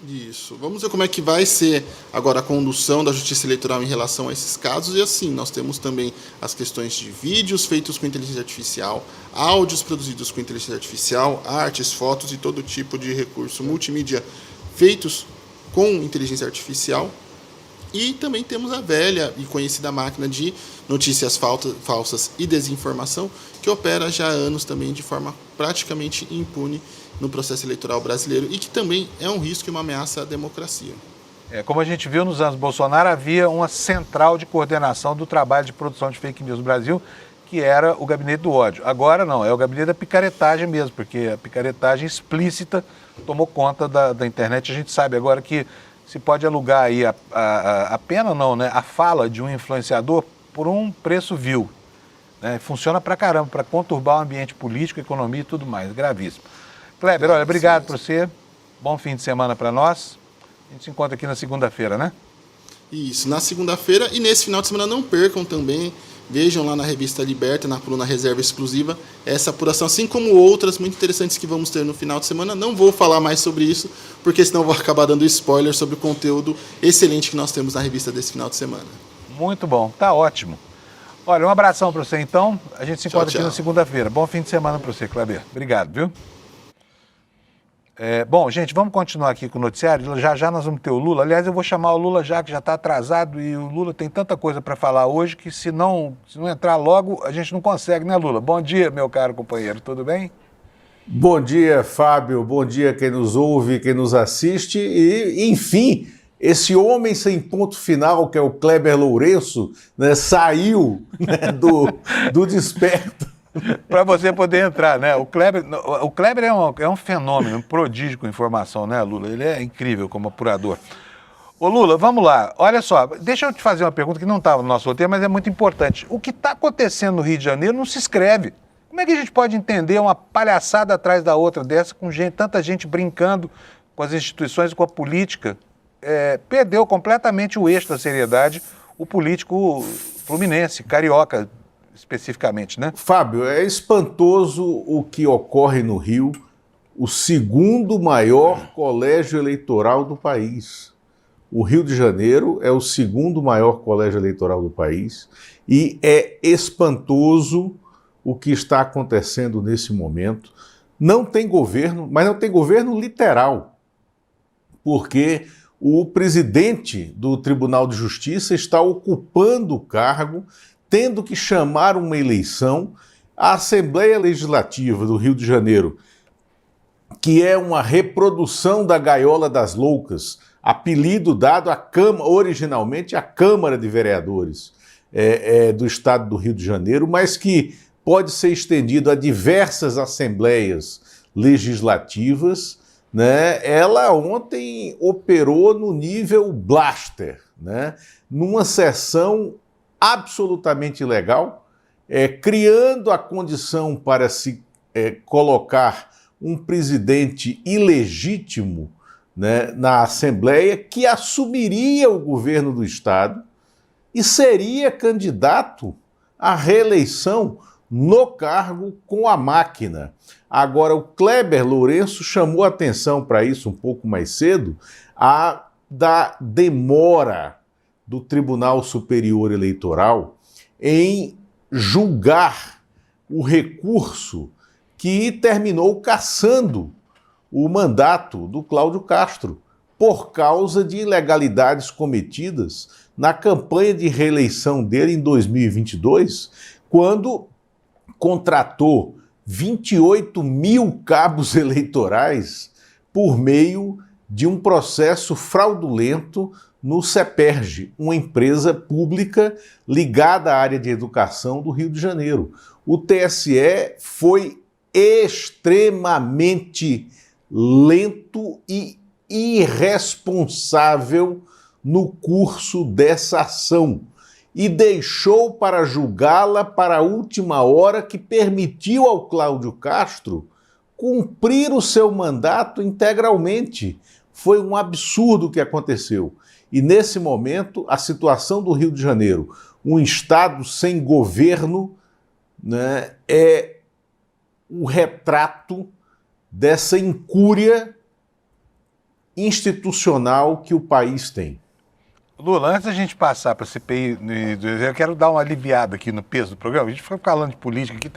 Isso. Vamos ver como é que vai ser agora a condução da Justiça Eleitoral em relação a esses casos. E assim, nós temos também as questões de vídeos feitos com inteligência artificial, áudios produzidos com inteligência artificial, artes, fotos e todo tipo de recurso multimídia feitos com inteligência artificial. E também temos a velha e conhecida máquina de notícias falsas e desinformação, que opera já há anos também de forma praticamente impune no processo eleitoral brasileiro e que também é um risco e uma ameaça à democracia. Como a gente viu nos anos Bolsonaro, havia uma central de coordenação do trabalho de produção de fake news no Brasil, que era o gabinete do ódio. Agora não, é o gabinete da picaretagem mesmo, porque a picaretagem explícita tomou conta da internet. A gente sabe agora que se pode alugar aí a pena não, né? A fala de um influenciador por um preço vil. Né? Funciona pra caramba, para conturbar o ambiente político, economia e tudo mais. Gravíssimo. Kleber, olha, obrigado por você. Bom fim de semana para nós. A gente se encontra aqui na segunda-feira, né? Isso, na segunda-feira. E nesse final de semana não percam também, vejam lá na revista Liberta, na coluna Reserva Exclusiva, essa apuração, assim como outras muito interessantes que vamos ter no final de semana. Não vou falar mais sobre isso, porque senão vou acabar dando spoiler sobre o conteúdo excelente que nós temos na revista desse final de semana. Muito bom, tá ótimo. Olha, um abração para você então. A gente se encontra aqui na segunda-feira. Bom fim de semana para você, Kleber. Obrigado, viu? Bom, gente, vamos continuar aqui com o noticiário. Já nós vamos ter o Lula. Aliás, eu vou chamar o Lula já, que já está atrasado, e o Lula tem tanta coisa para falar hoje que se não entrar logo, a gente não consegue, né, Lula? Bom dia, meu caro companheiro, tudo bem? Bom dia, Fábio. Bom dia quem nos ouve, quem nos assiste. E, enfim, esse homem sem ponto final, que é o Kleber Lourenço, né, saiu, né, do Desperta. Para você poder entrar, né? O Kleber é um fenômeno, um prodígio com informação, né, Lula? Ele é incrível como apurador. Ô, Lula, vamos lá. Olha só, deixa eu te fazer uma pergunta que não estava no nosso roteiro, mas é muito importante. O que está acontecendo no Rio de Janeiro não se escreve. Como é que a gente pode entender uma palhaçada atrás da outra dessa, com tanta gente brincando com as instituições e com a política? Perdeu completamente o eixo da seriedade o político fluminense, carioca, especificamente, né? Fábio, é espantoso o que ocorre no Rio o segundo maior colégio eleitoral do país. O Rio de Janeiro é o segundo maior colégio eleitoral do país e é espantoso o que está acontecendo nesse momento. Não tem governo, mas não tem governo literal, porque o presidente do Tribunal de Justiça está ocupando o cargo, tendo que chamar uma eleição. A Assembleia Legislativa do Rio de Janeiro, que é uma reprodução da Gaiola das Loucas, apelido dado à Câmara, originalmente à Câmara de Vereadores do Estado do Rio de Janeiro, mas que pode ser estendido a diversas assembleias legislativas, né? Ela ontem operou no nível blaster, né? Numa sessão absolutamente ilegal, criando a condição para se colocar um presidente ilegítimo, né, na Assembleia, que assumiria o governo do Estado e seria candidato à reeleição no cargo com a máquina. Agora, o Kleber Lourenço chamou atenção para isso um pouco mais cedo, da demora do Tribunal Superior Eleitoral em julgar o recurso que terminou cassando o mandato do Cláudio Castro por causa de ilegalidades cometidas na campanha de reeleição dele em 2022, quando contratou 28 mil cabos eleitorais por meio de um processo fraudulento no CEPERJ, uma empresa pública ligada à área de educação do Rio de Janeiro. O TSE foi extremamente lento e irresponsável no curso dessa ação e deixou para julgá-la para a última hora, que permitiu ao Cláudio Castro cumprir o seu mandato integralmente. Foi um absurdo o que aconteceu. E nesse momento, a situação do Rio de Janeiro, um estado sem governo, né, é o retrato dessa incúria institucional que o país tem. Lula, antes da gente passar para a CPI, eu quero dar uma aliviada aqui no peso do programa. A gente foi falando de política aqui.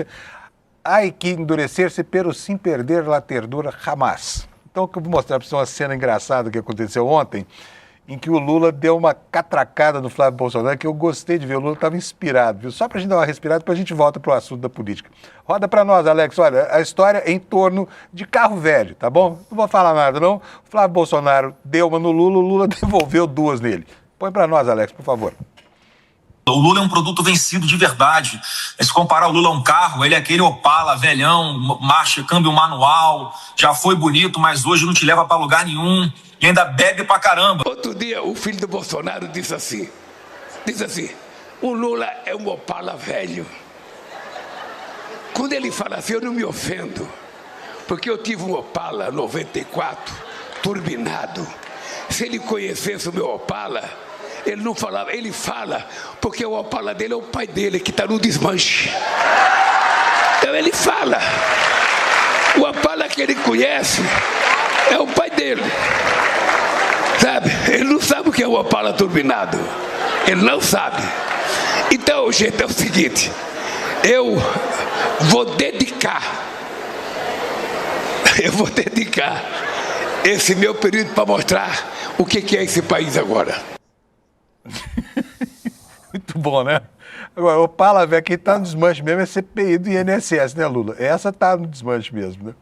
Há que endurecer-se, pero sem perder la ternura jamás. Então, o que eu vou mostrar para você uma cena engraçada que aconteceu ontem, em que o Lula deu uma catracada no Flávio Bolsonaro, que eu gostei de ver. O Lula estava inspirado, viu? Só para a gente dar uma respirada, depois a gente volta para o assunto da política. Roda para nós, Alex. Olha, a história é em torno de carro velho, tá bom? Não vou falar nada, não. O Flávio Bolsonaro deu uma no Lula, o Lula devolveu duas nele. Põe para nós, Alex, por favor. O Lula é um produto vencido de verdade. Se comparar o Lula a um carro, ele é aquele Opala, velhão, marcha, câmbio manual, já foi bonito, mas hoje não te leva para lugar nenhum e ainda bebe pra caramba. Outro dia o filho do Bolsonaro disse assim, o Lula é um Opala velho. Quando ele fala assim, eu não me ofendo, porque eu tive um Opala 94, turbinado. Se ele conhecesse o meu Opala, ele não falava, ele fala, porque o Opala dele é o pai dele, que está no desmanche. Então ele fala. O Opala que ele conhece é o pai dele. Sabe? Ele não sabe o que é o Opala turbinado. Ele não sabe. Então, gente, é o seguinte. Eu vou dedicar esse meu período para mostrar o que é esse país agora. Muito bom, né? Agora, o Opala, velho, quem tá no desmanche mesmo é CPI do INSS, né, Lula? Essa tá no desmanche mesmo, né?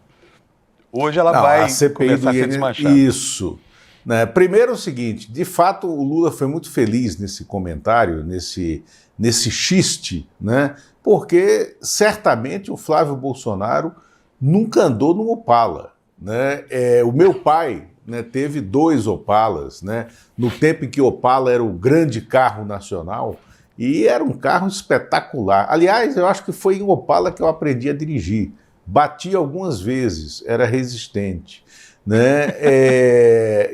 Hoje ela vai a CPI começar do a ser desmanchada. Isso. Né? Primeiro é o seguinte, de fato o Lula foi muito feliz nesse comentário, nesse xiste, né? Porque certamente o Flávio Bolsonaro nunca andou num Opala, né? O meu pai, né, teve 2 Opalas, né, no tempo em que Opala era o grande carro nacional, e era um carro espetacular. Aliás, eu acho que foi em Opala que eu aprendi a dirigir. Bati algumas vezes, era resistente, né?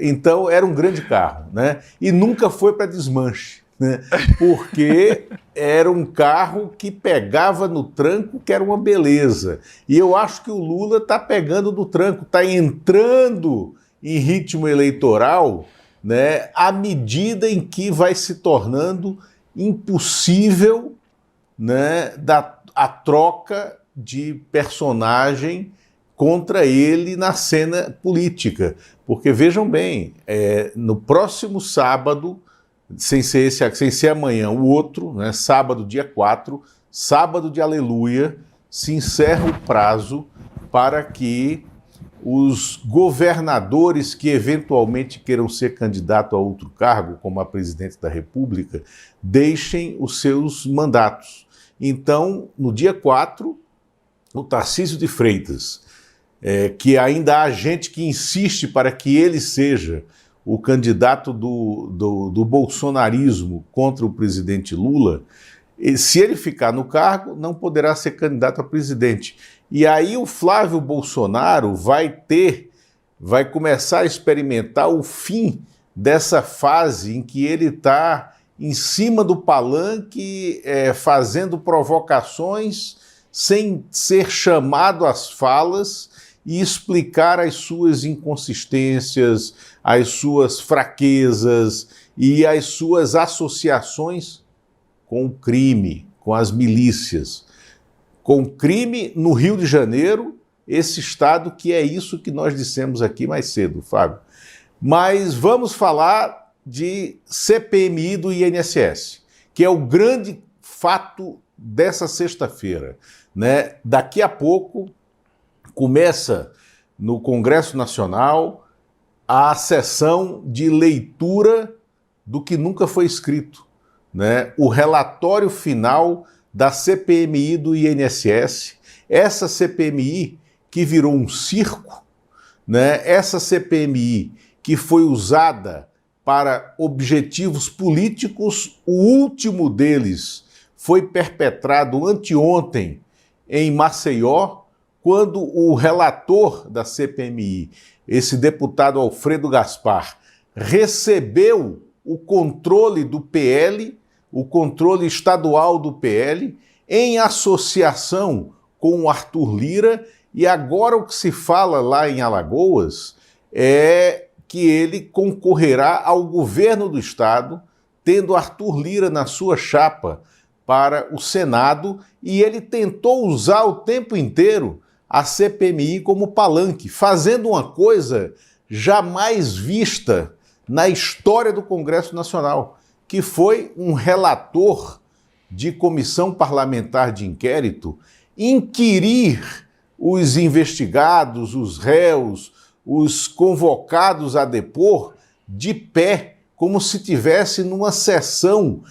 Então era um grande carro, né? E nunca foi para desmanche, né? Porque era um carro que pegava no tranco, que era uma beleza. E eu acho que o Lula está pegando no tranco, está entrando em ritmo eleitoral, né, à medida em que vai se tornando impossível, né, a troca de personagem contra ele na cena política. Porque, vejam bem, no próximo sábado, sem ser amanhã, o outro, né, sábado, dia 4, sábado de Aleluia, se encerra o prazo para que os governadores que eventualmente queiram ser candidato a outro cargo, como a presidente da República, deixem os seus mandatos. Então, no dia 4, o Tarcísio de Freitas, que ainda há gente que insiste para que ele seja o candidato do bolsonarismo contra o presidente Lula, se ele ficar no cargo, não poderá ser candidato a presidente. E aí o Flávio Bolsonaro vai começar a experimentar o fim dessa fase em que ele está em cima do palanque, fazendo provocações sem ser chamado às falas e explicar as suas inconsistências, as suas fraquezas e as suas associações com o crime, com as milícias. Com crime no Rio de Janeiro, esse estado que é isso que nós dissemos aqui mais cedo, Fábio. Mas vamos falar de CPMI do INSS, que é o grande fato dessa sexta-feira, né? Daqui a pouco começa no Congresso Nacional a sessão de leitura do que nunca foi escrito, né? O relatório final da CPMI do INSS, essa CPMI que virou um circo, né? Essa CPMI que foi usada para objetivos políticos, o último deles foi perpetrado anteontem em Maceió, quando o relator da CPMI, esse deputado Alfredo Gaspar, recebeu o controle do PL, o controle estadual do PL, em associação com o Arthur Lira, e agora o que se fala lá em Alagoas é que ele concorrerá ao governo do estado, tendo Arthur Lira na sua chapa para o Senado, e ele tentou usar o tempo inteiro a CPMI como palanque, fazendo uma coisa jamais vista na história do Congresso Nacional, que foi um relator de comissão parlamentar de inquérito inquirir os investigados, os réus, os convocados a depor de pé, como se tivesse numa sessão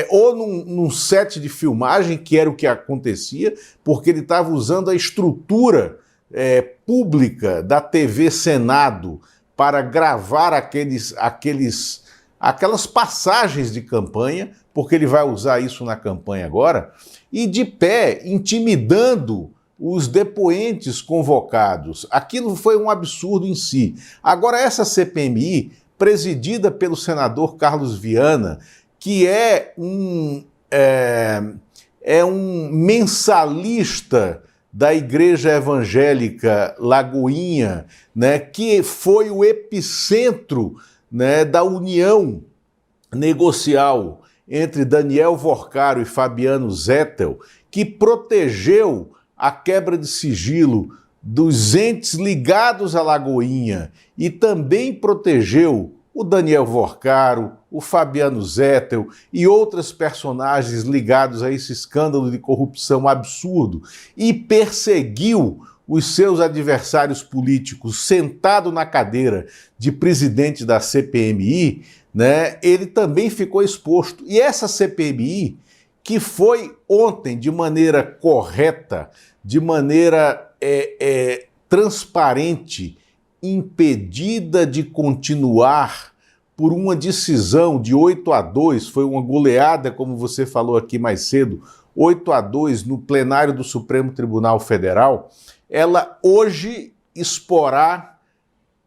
ou num set de filmagem, que era o que acontecia, porque ele estava usando a estrutura pública da TV Senado para gravar aquelas passagens de campanha, porque ele vai usar isso na campanha agora, e de pé, intimidando os depoentes convocados. Aquilo foi um absurdo em si. Agora, essa CPMI, presidida pelo senador Carlos Viana, que é um mensalista da Igreja Evangélica Lagoinha, né, que foi o epicentro, né, da união negocial entre Daniel Vorcaro e Fabiano Zettel, que protegeu a quebra de sigilo dos entes ligados à Lagoinha e também protegeu o Daniel Vorcaro, o Fabiano Zettel e outras personagens ligados a esse escândalo de corrupção absurdo, e perseguiu os seus adversários políticos sentado na cadeira de presidente da CPMI, né, ele também ficou exposto. E essa CPMI, que foi ontem, de maneira correta, de maneira transparente, impedida de continuar por uma decisão de 8-2, foi uma goleada, como você falou aqui mais cedo, 8-2 no plenário do Supremo Tribunal Federal, ela hoje exporá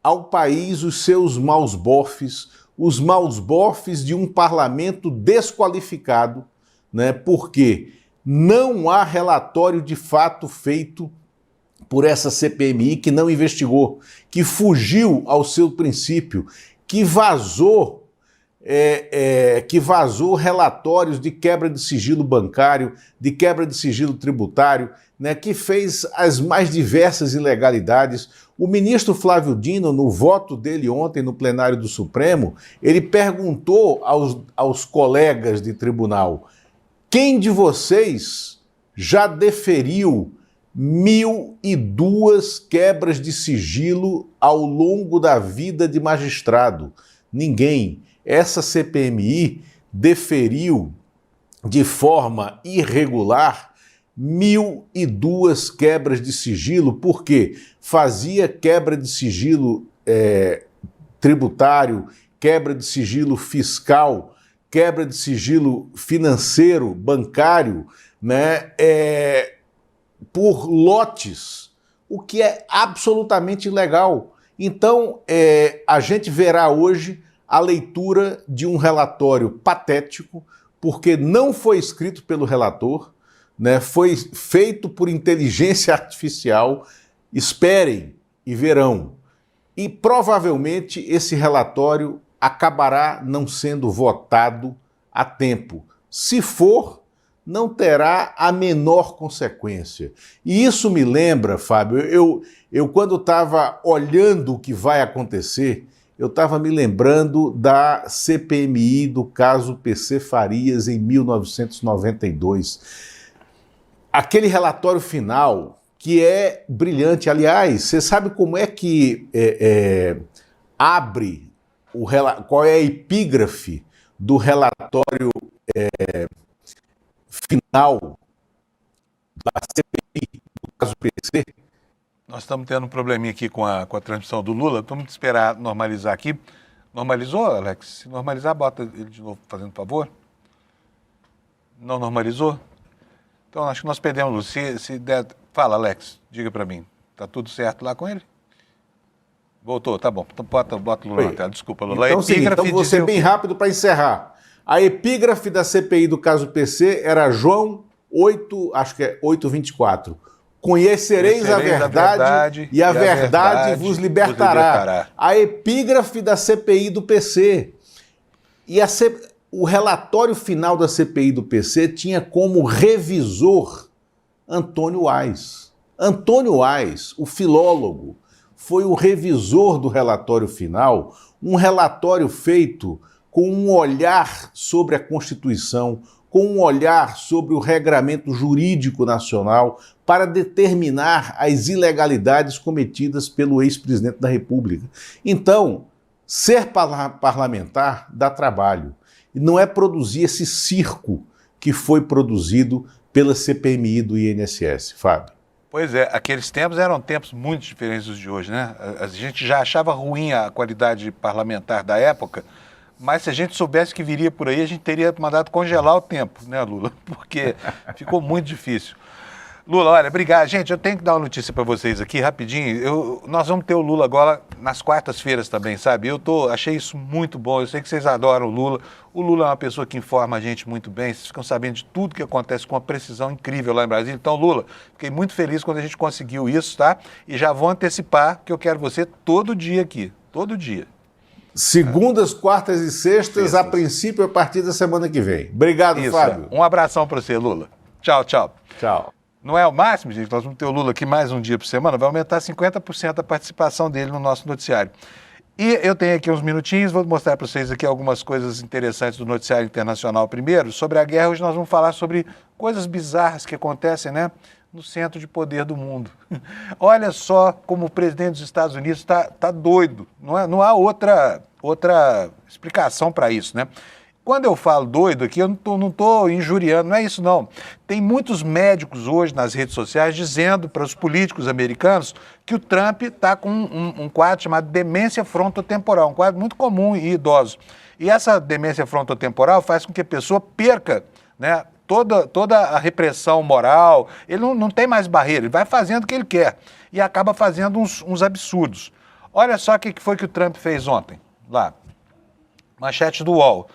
ao país os seus maus bofes, os maus bofes de um parlamento desqualificado, né? Porque não há relatório de fato feito por essa CPMI que não investigou, que fugiu ao seu princípio, que vazou relatórios de quebra de sigilo bancário, de quebra de sigilo tributário, né, que fez as mais diversas ilegalidades. O ministro Flávio Dino, no voto dele ontem no plenário do Supremo, ele perguntou aos colegas de tribunal: quem de vocês já deferiu 1.002 quebras de sigilo ao longo da vida de magistrado? Ninguém. Essa CPMI deferiu de forma irregular 1.002 quebras de sigilo, porque fazia quebra de sigilo tributário, quebra de sigilo fiscal, quebra de sigilo financeiro, bancário, né, por lotes, o que é absolutamente ilegal. Então, a gente verá hoje a leitura de um relatório patético, porque não foi escrito pelo relator, né, foi feito por inteligência artificial. Esperem e verão. E provavelmente esse relatório acabará não sendo votado a tempo. Se for, não terá a menor consequência. E isso me lembra, Fábio, eu quando estava olhando o que vai acontecer, eu estava me lembrando da CPMI do caso PC Farias em 1992. Aquele relatório final, que é brilhante. Aliás, você sabe como é que abre, qual é a epígrafe do relatório final da CPI do caso PC? Nós estamos tendo um probleminha aqui com a transmissão do Lula. Vamos esperar normalizar aqui. Normalizou, Alex? Se normalizar, bota ele de novo, fazendo favor. Não normalizou? Então, acho que nós perdemos o Lula. Se der... Fala, Alex, diga para mim. Tá tudo certo lá com ele? Voltou, tá bom. Então bota o Lula na tela. Desculpa, Lula. Então vou ser bem rápido para encerrar. A epígrafe da CPI do caso PC era João 8:24. Conhecereis a verdade e a verdade vos libertará. A epígrafe da CPI do PC. E o relatório final da CPI do PC tinha como revisor Antônio Ays. Antônio Ays, o filólogo, foi o revisor do relatório final, um relatório feito com um olhar sobre a Constituição, com um olhar sobre o regramento jurídico nacional, para determinar as ilegalidades cometidas pelo ex-presidente da República. Então, ser parlamentar dá trabalho. E não é produzir esse circo que foi produzido pela CPMI do INSS, Fábio. Pois é, aqueles tempos eram tempos muito diferentes dos de hoje, né? A gente já achava ruim a qualidade parlamentar da época, mas se a gente soubesse que viria por aí, a gente teria mandado congelar o tempo, né, Lula? Porque ficou muito difícil. Lula, olha, obrigado. Gente, eu tenho que dar uma notícia para vocês aqui, rapidinho. Nós vamos ter o Lula agora nas quartas-feiras também, sabe? Achei isso muito bom. Eu sei que vocês adoram o Lula. O Lula é uma pessoa que informa a gente muito bem. Vocês ficam sabendo de tudo que acontece com uma precisão incrível lá em Brasília. Então, Lula, fiquei muito feliz quando a gente conseguiu isso, tá? E já vou antecipar que eu quero você todo dia aqui. Todo dia. Segundas, quartas e sextas, a princípio, a partir da semana que vem. Obrigado, isso, Fábio. Um abração para você, Lula. Tchau, tchau. Tchau. Não é o máximo, gente, nós vamos ter o Lula aqui mais um dia por semana, vai aumentar 50% a participação dele no nosso noticiário. E eu tenho aqui uns minutinhos, vou mostrar para vocês aqui algumas coisas interessantes do noticiário internacional primeiro. Sobre a guerra, hoje nós vamos falar sobre coisas bizarras que acontecem, né, no centro de poder do mundo. Olha só como o presidente dos Estados Unidos tá doido, não há outra explicação para isso, né? Quando eu falo doido aqui, eu não estou injuriando, não é isso não. Tem muitos médicos hoje nas redes sociais dizendo para os políticos americanos que o Trump está com um quadro chamado demência frontotemporal, um quadro muito comum em idosos. E essa demência frontotemporal faz com que a pessoa perca, né, toda a repressão moral, ele não tem mais barreira, ele vai fazendo o que ele quer e acaba fazendo uns absurdos. Olha só o que foi que o Trump fez ontem, lá, manchete do UOL.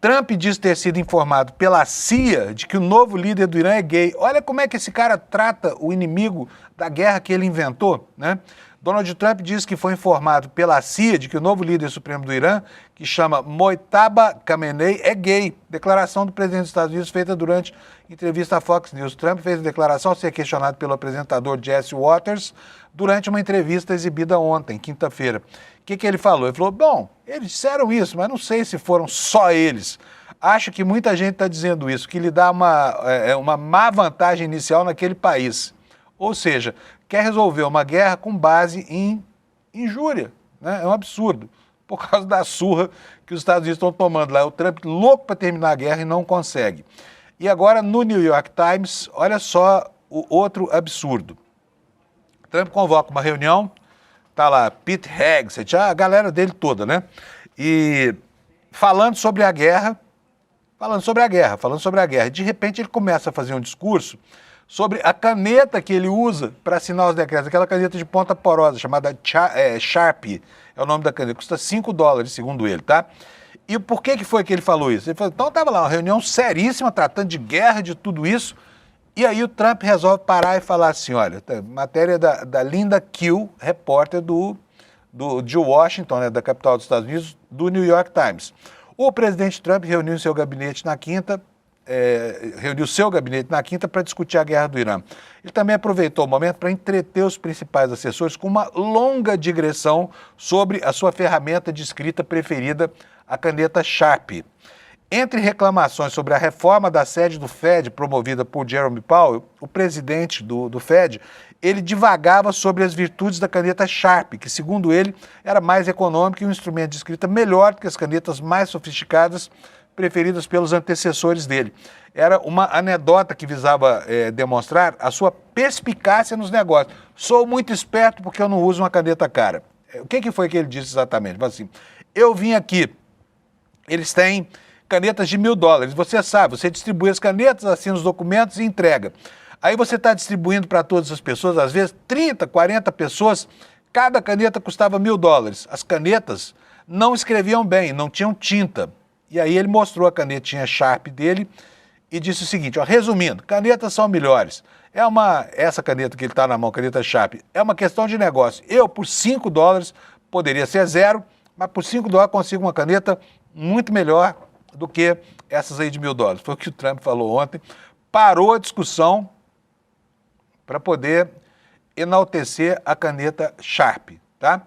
Trump diz ter sido informado pela CIA de que o novo líder do Irã é gay. Olha como é que esse cara trata o inimigo da guerra que ele inventou, né? Donald Trump diz que foi informado pela CIA de que o novo líder supremo do Irã, que chama Mojtaba Khamenei, é gay. Declaração do presidente dos Estados Unidos feita durante entrevista à Fox News. Trump fez a declaração ao ser questionado pelo apresentador Jesse Waters durante uma entrevista exibida ontem, quinta-feira. O que ele falou? Ele falou, bom, eles disseram isso, mas não sei se foram só eles. Acho que muita gente está dizendo isso, que lhe dá uma má vantagem inicial naquele país. Ou seja, quer resolver uma guerra com base em injúria, né? É um absurdo, por causa da surra que os Estados Unidos estão tomando lá. O Trump louco para terminar a guerra e não consegue. E agora, no New York Times, olha só o outro absurdo. Trump convoca uma reunião, tá lá Pete Hegseth, a galera dele toda, né? E falando sobre a guerra. De repente ele começa a fazer um discurso sobre a caneta que ele usa para assinar os decretos, aquela caneta de ponta porosa, chamada Sharpie, é o nome da caneta, custa $5, segundo ele, tá? E por que foi que ele falou isso? Ele falou, então estava lá uma reunião seríssima, tratando de guerra, de tudo isso, e aí o Trump resolve parar e falar assim, olha, matéria da Linda Kiel, repórter de Washington, né, da capital dos Estados Unidos, do New York Times. O presidente Trump reuniu seu gabinete na quinta para discutir a guerra do Irã. Ele também aproveitou o momento para entreter os principais assessores com uma longa digressão sobre a sua ferramenta de escrita preferida, a caneta Sharpie. Entre reclamações sobre a reforma da sede do Fed, promovida por Jerome Powell, o presidente do Fed, ele divagava sobre as virtudes da caneta Sharpie, que, segundo ele, era mais econômica e um instrumento de escrita melhor do que as canetas mais sofisticadas preferidas pelos antecessores dele. Era uma anedota que visava demonstrar a sua perspicácia nos negócios. Sou muito esperto porque eu não uso uma caneta cara. O que foi que ele disse exatamente? Assim, eu vim aqui, eles têm canetas de $1.000. Você sabe, você distribui as canetas, assina os documentos e entrega. Aí você está distribuindo para todas as pessoas, às vezes 30, 40 pessoas, cada caneta custava $1.000. As canetas não escreviam bem, não tinham tinta. E aí ele mostrou a canetinha Sharp dele e disse o seguinte, ó, resumindo, canetas são melhores. Essa caneta que ele está na mão, caneta Sharp, é uma questão de negócio. Eu, por $5, poderia ser zero, mas por $5 consigo uma caneta muito melhor do que essas aí de $1.000. Foi o que o Trump falou ontem. Parou a discussão para poder enaltecer a caneta Sharp, tá?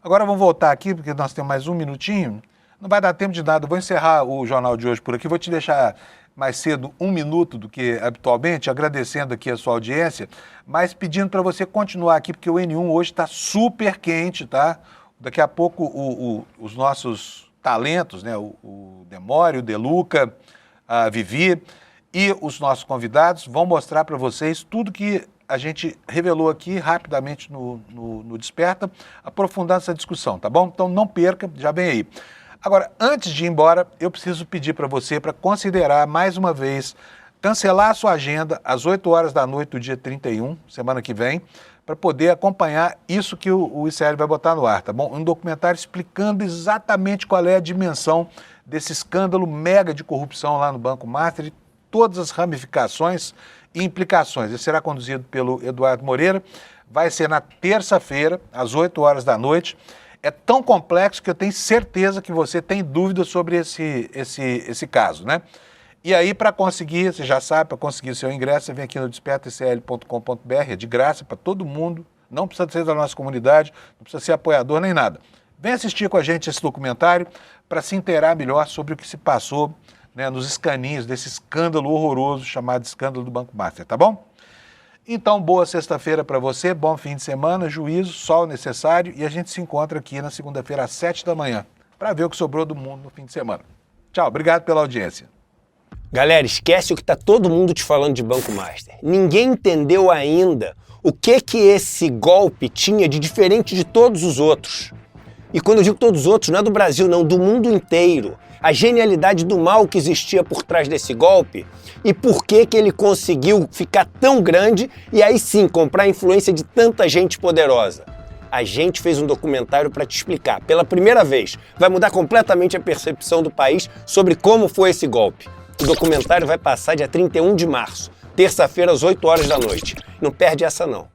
Agora vamos voltar aqui, porque nós temos mais um minutinho. Não vai dar tempo de nada. Eu vou encerrar o jornal de hoje por aqui. Vou te deixar mais cedo 1 minuto do que habitualmente, agradecendo aqui a sua audiência, mas pedindo para você continuar aqui, porque o N1 hoje está super quente, tá? Daqui a pouco os nossos talentos, né? O Demório, o Deluca, a Vivi e os nossos convidados vão mostrar para vocês tudo que a gente revelou aqui rapidamente no Desperta, aprofundando essa discussão, tá bom? Então não perca, já vem aí. Agora, antes de ir embora, eu preciso pedir para você para considerar mais uma vez, cancelar a sua agenda às 8 horas da noite do dia 31, semana que vem, para poder acompanhar isso que o ICL vai botar no ar, tá bom? Um documentário explicando exatamente qual é a dimensão desse escândalo mega de corrupção lá no Banco Master e todas as ramificações e implicações. Ele será conduzido pelo Eduardo Moreira, vai ser na terça-feira, às 8 horas da noite. É tão complexo que eu tenho certeza que você tem dúvidas sobre esse caso, né? E aí, para conseguir, você já sabe, para conseguir o seu ingresso, você vem aqui no despertaicl.com.br, é de graça para todo mundo, não precisa ser da nossa comunidade, não precisa ser apoiador nem nada. Vem assistir com a gente esse documentário para se inteirar melhor sobre o que se passou, né, nos escaninhos desse escândalo horroroso chamado escândalo do Banco Master, tá bom? Então, boa sexta-feira para você, bom fim de semana, juízo, sol necessário e a gente se encontra aqui na segunda-feira às 7 da manhã para ver o que sobrou do mundo no fim de semana. Tchau, obrigado pela audiência. Galera, esquece o que tá todo mundo te falando de Banco Master. Ninguém entendeu ainda o que esse golpe tinha de diferente de todos os outros. E quando eu digo todos os outros, não é do Brasil, não, do mundo inteiro. A genialidade do mal que existia por trás desse golpe e por que ele conseguiu ficar tão grande e aí sim comprar a influência de tanta gente poderosa. A gente fez um documentário para te explicar. Pela primeira vez, vai mudar completamente a percepção do país sobre como foi esse golpe. O documentário vai passar dia 31 de março, terça-feira às 8 horas da noite. Não perde essa não.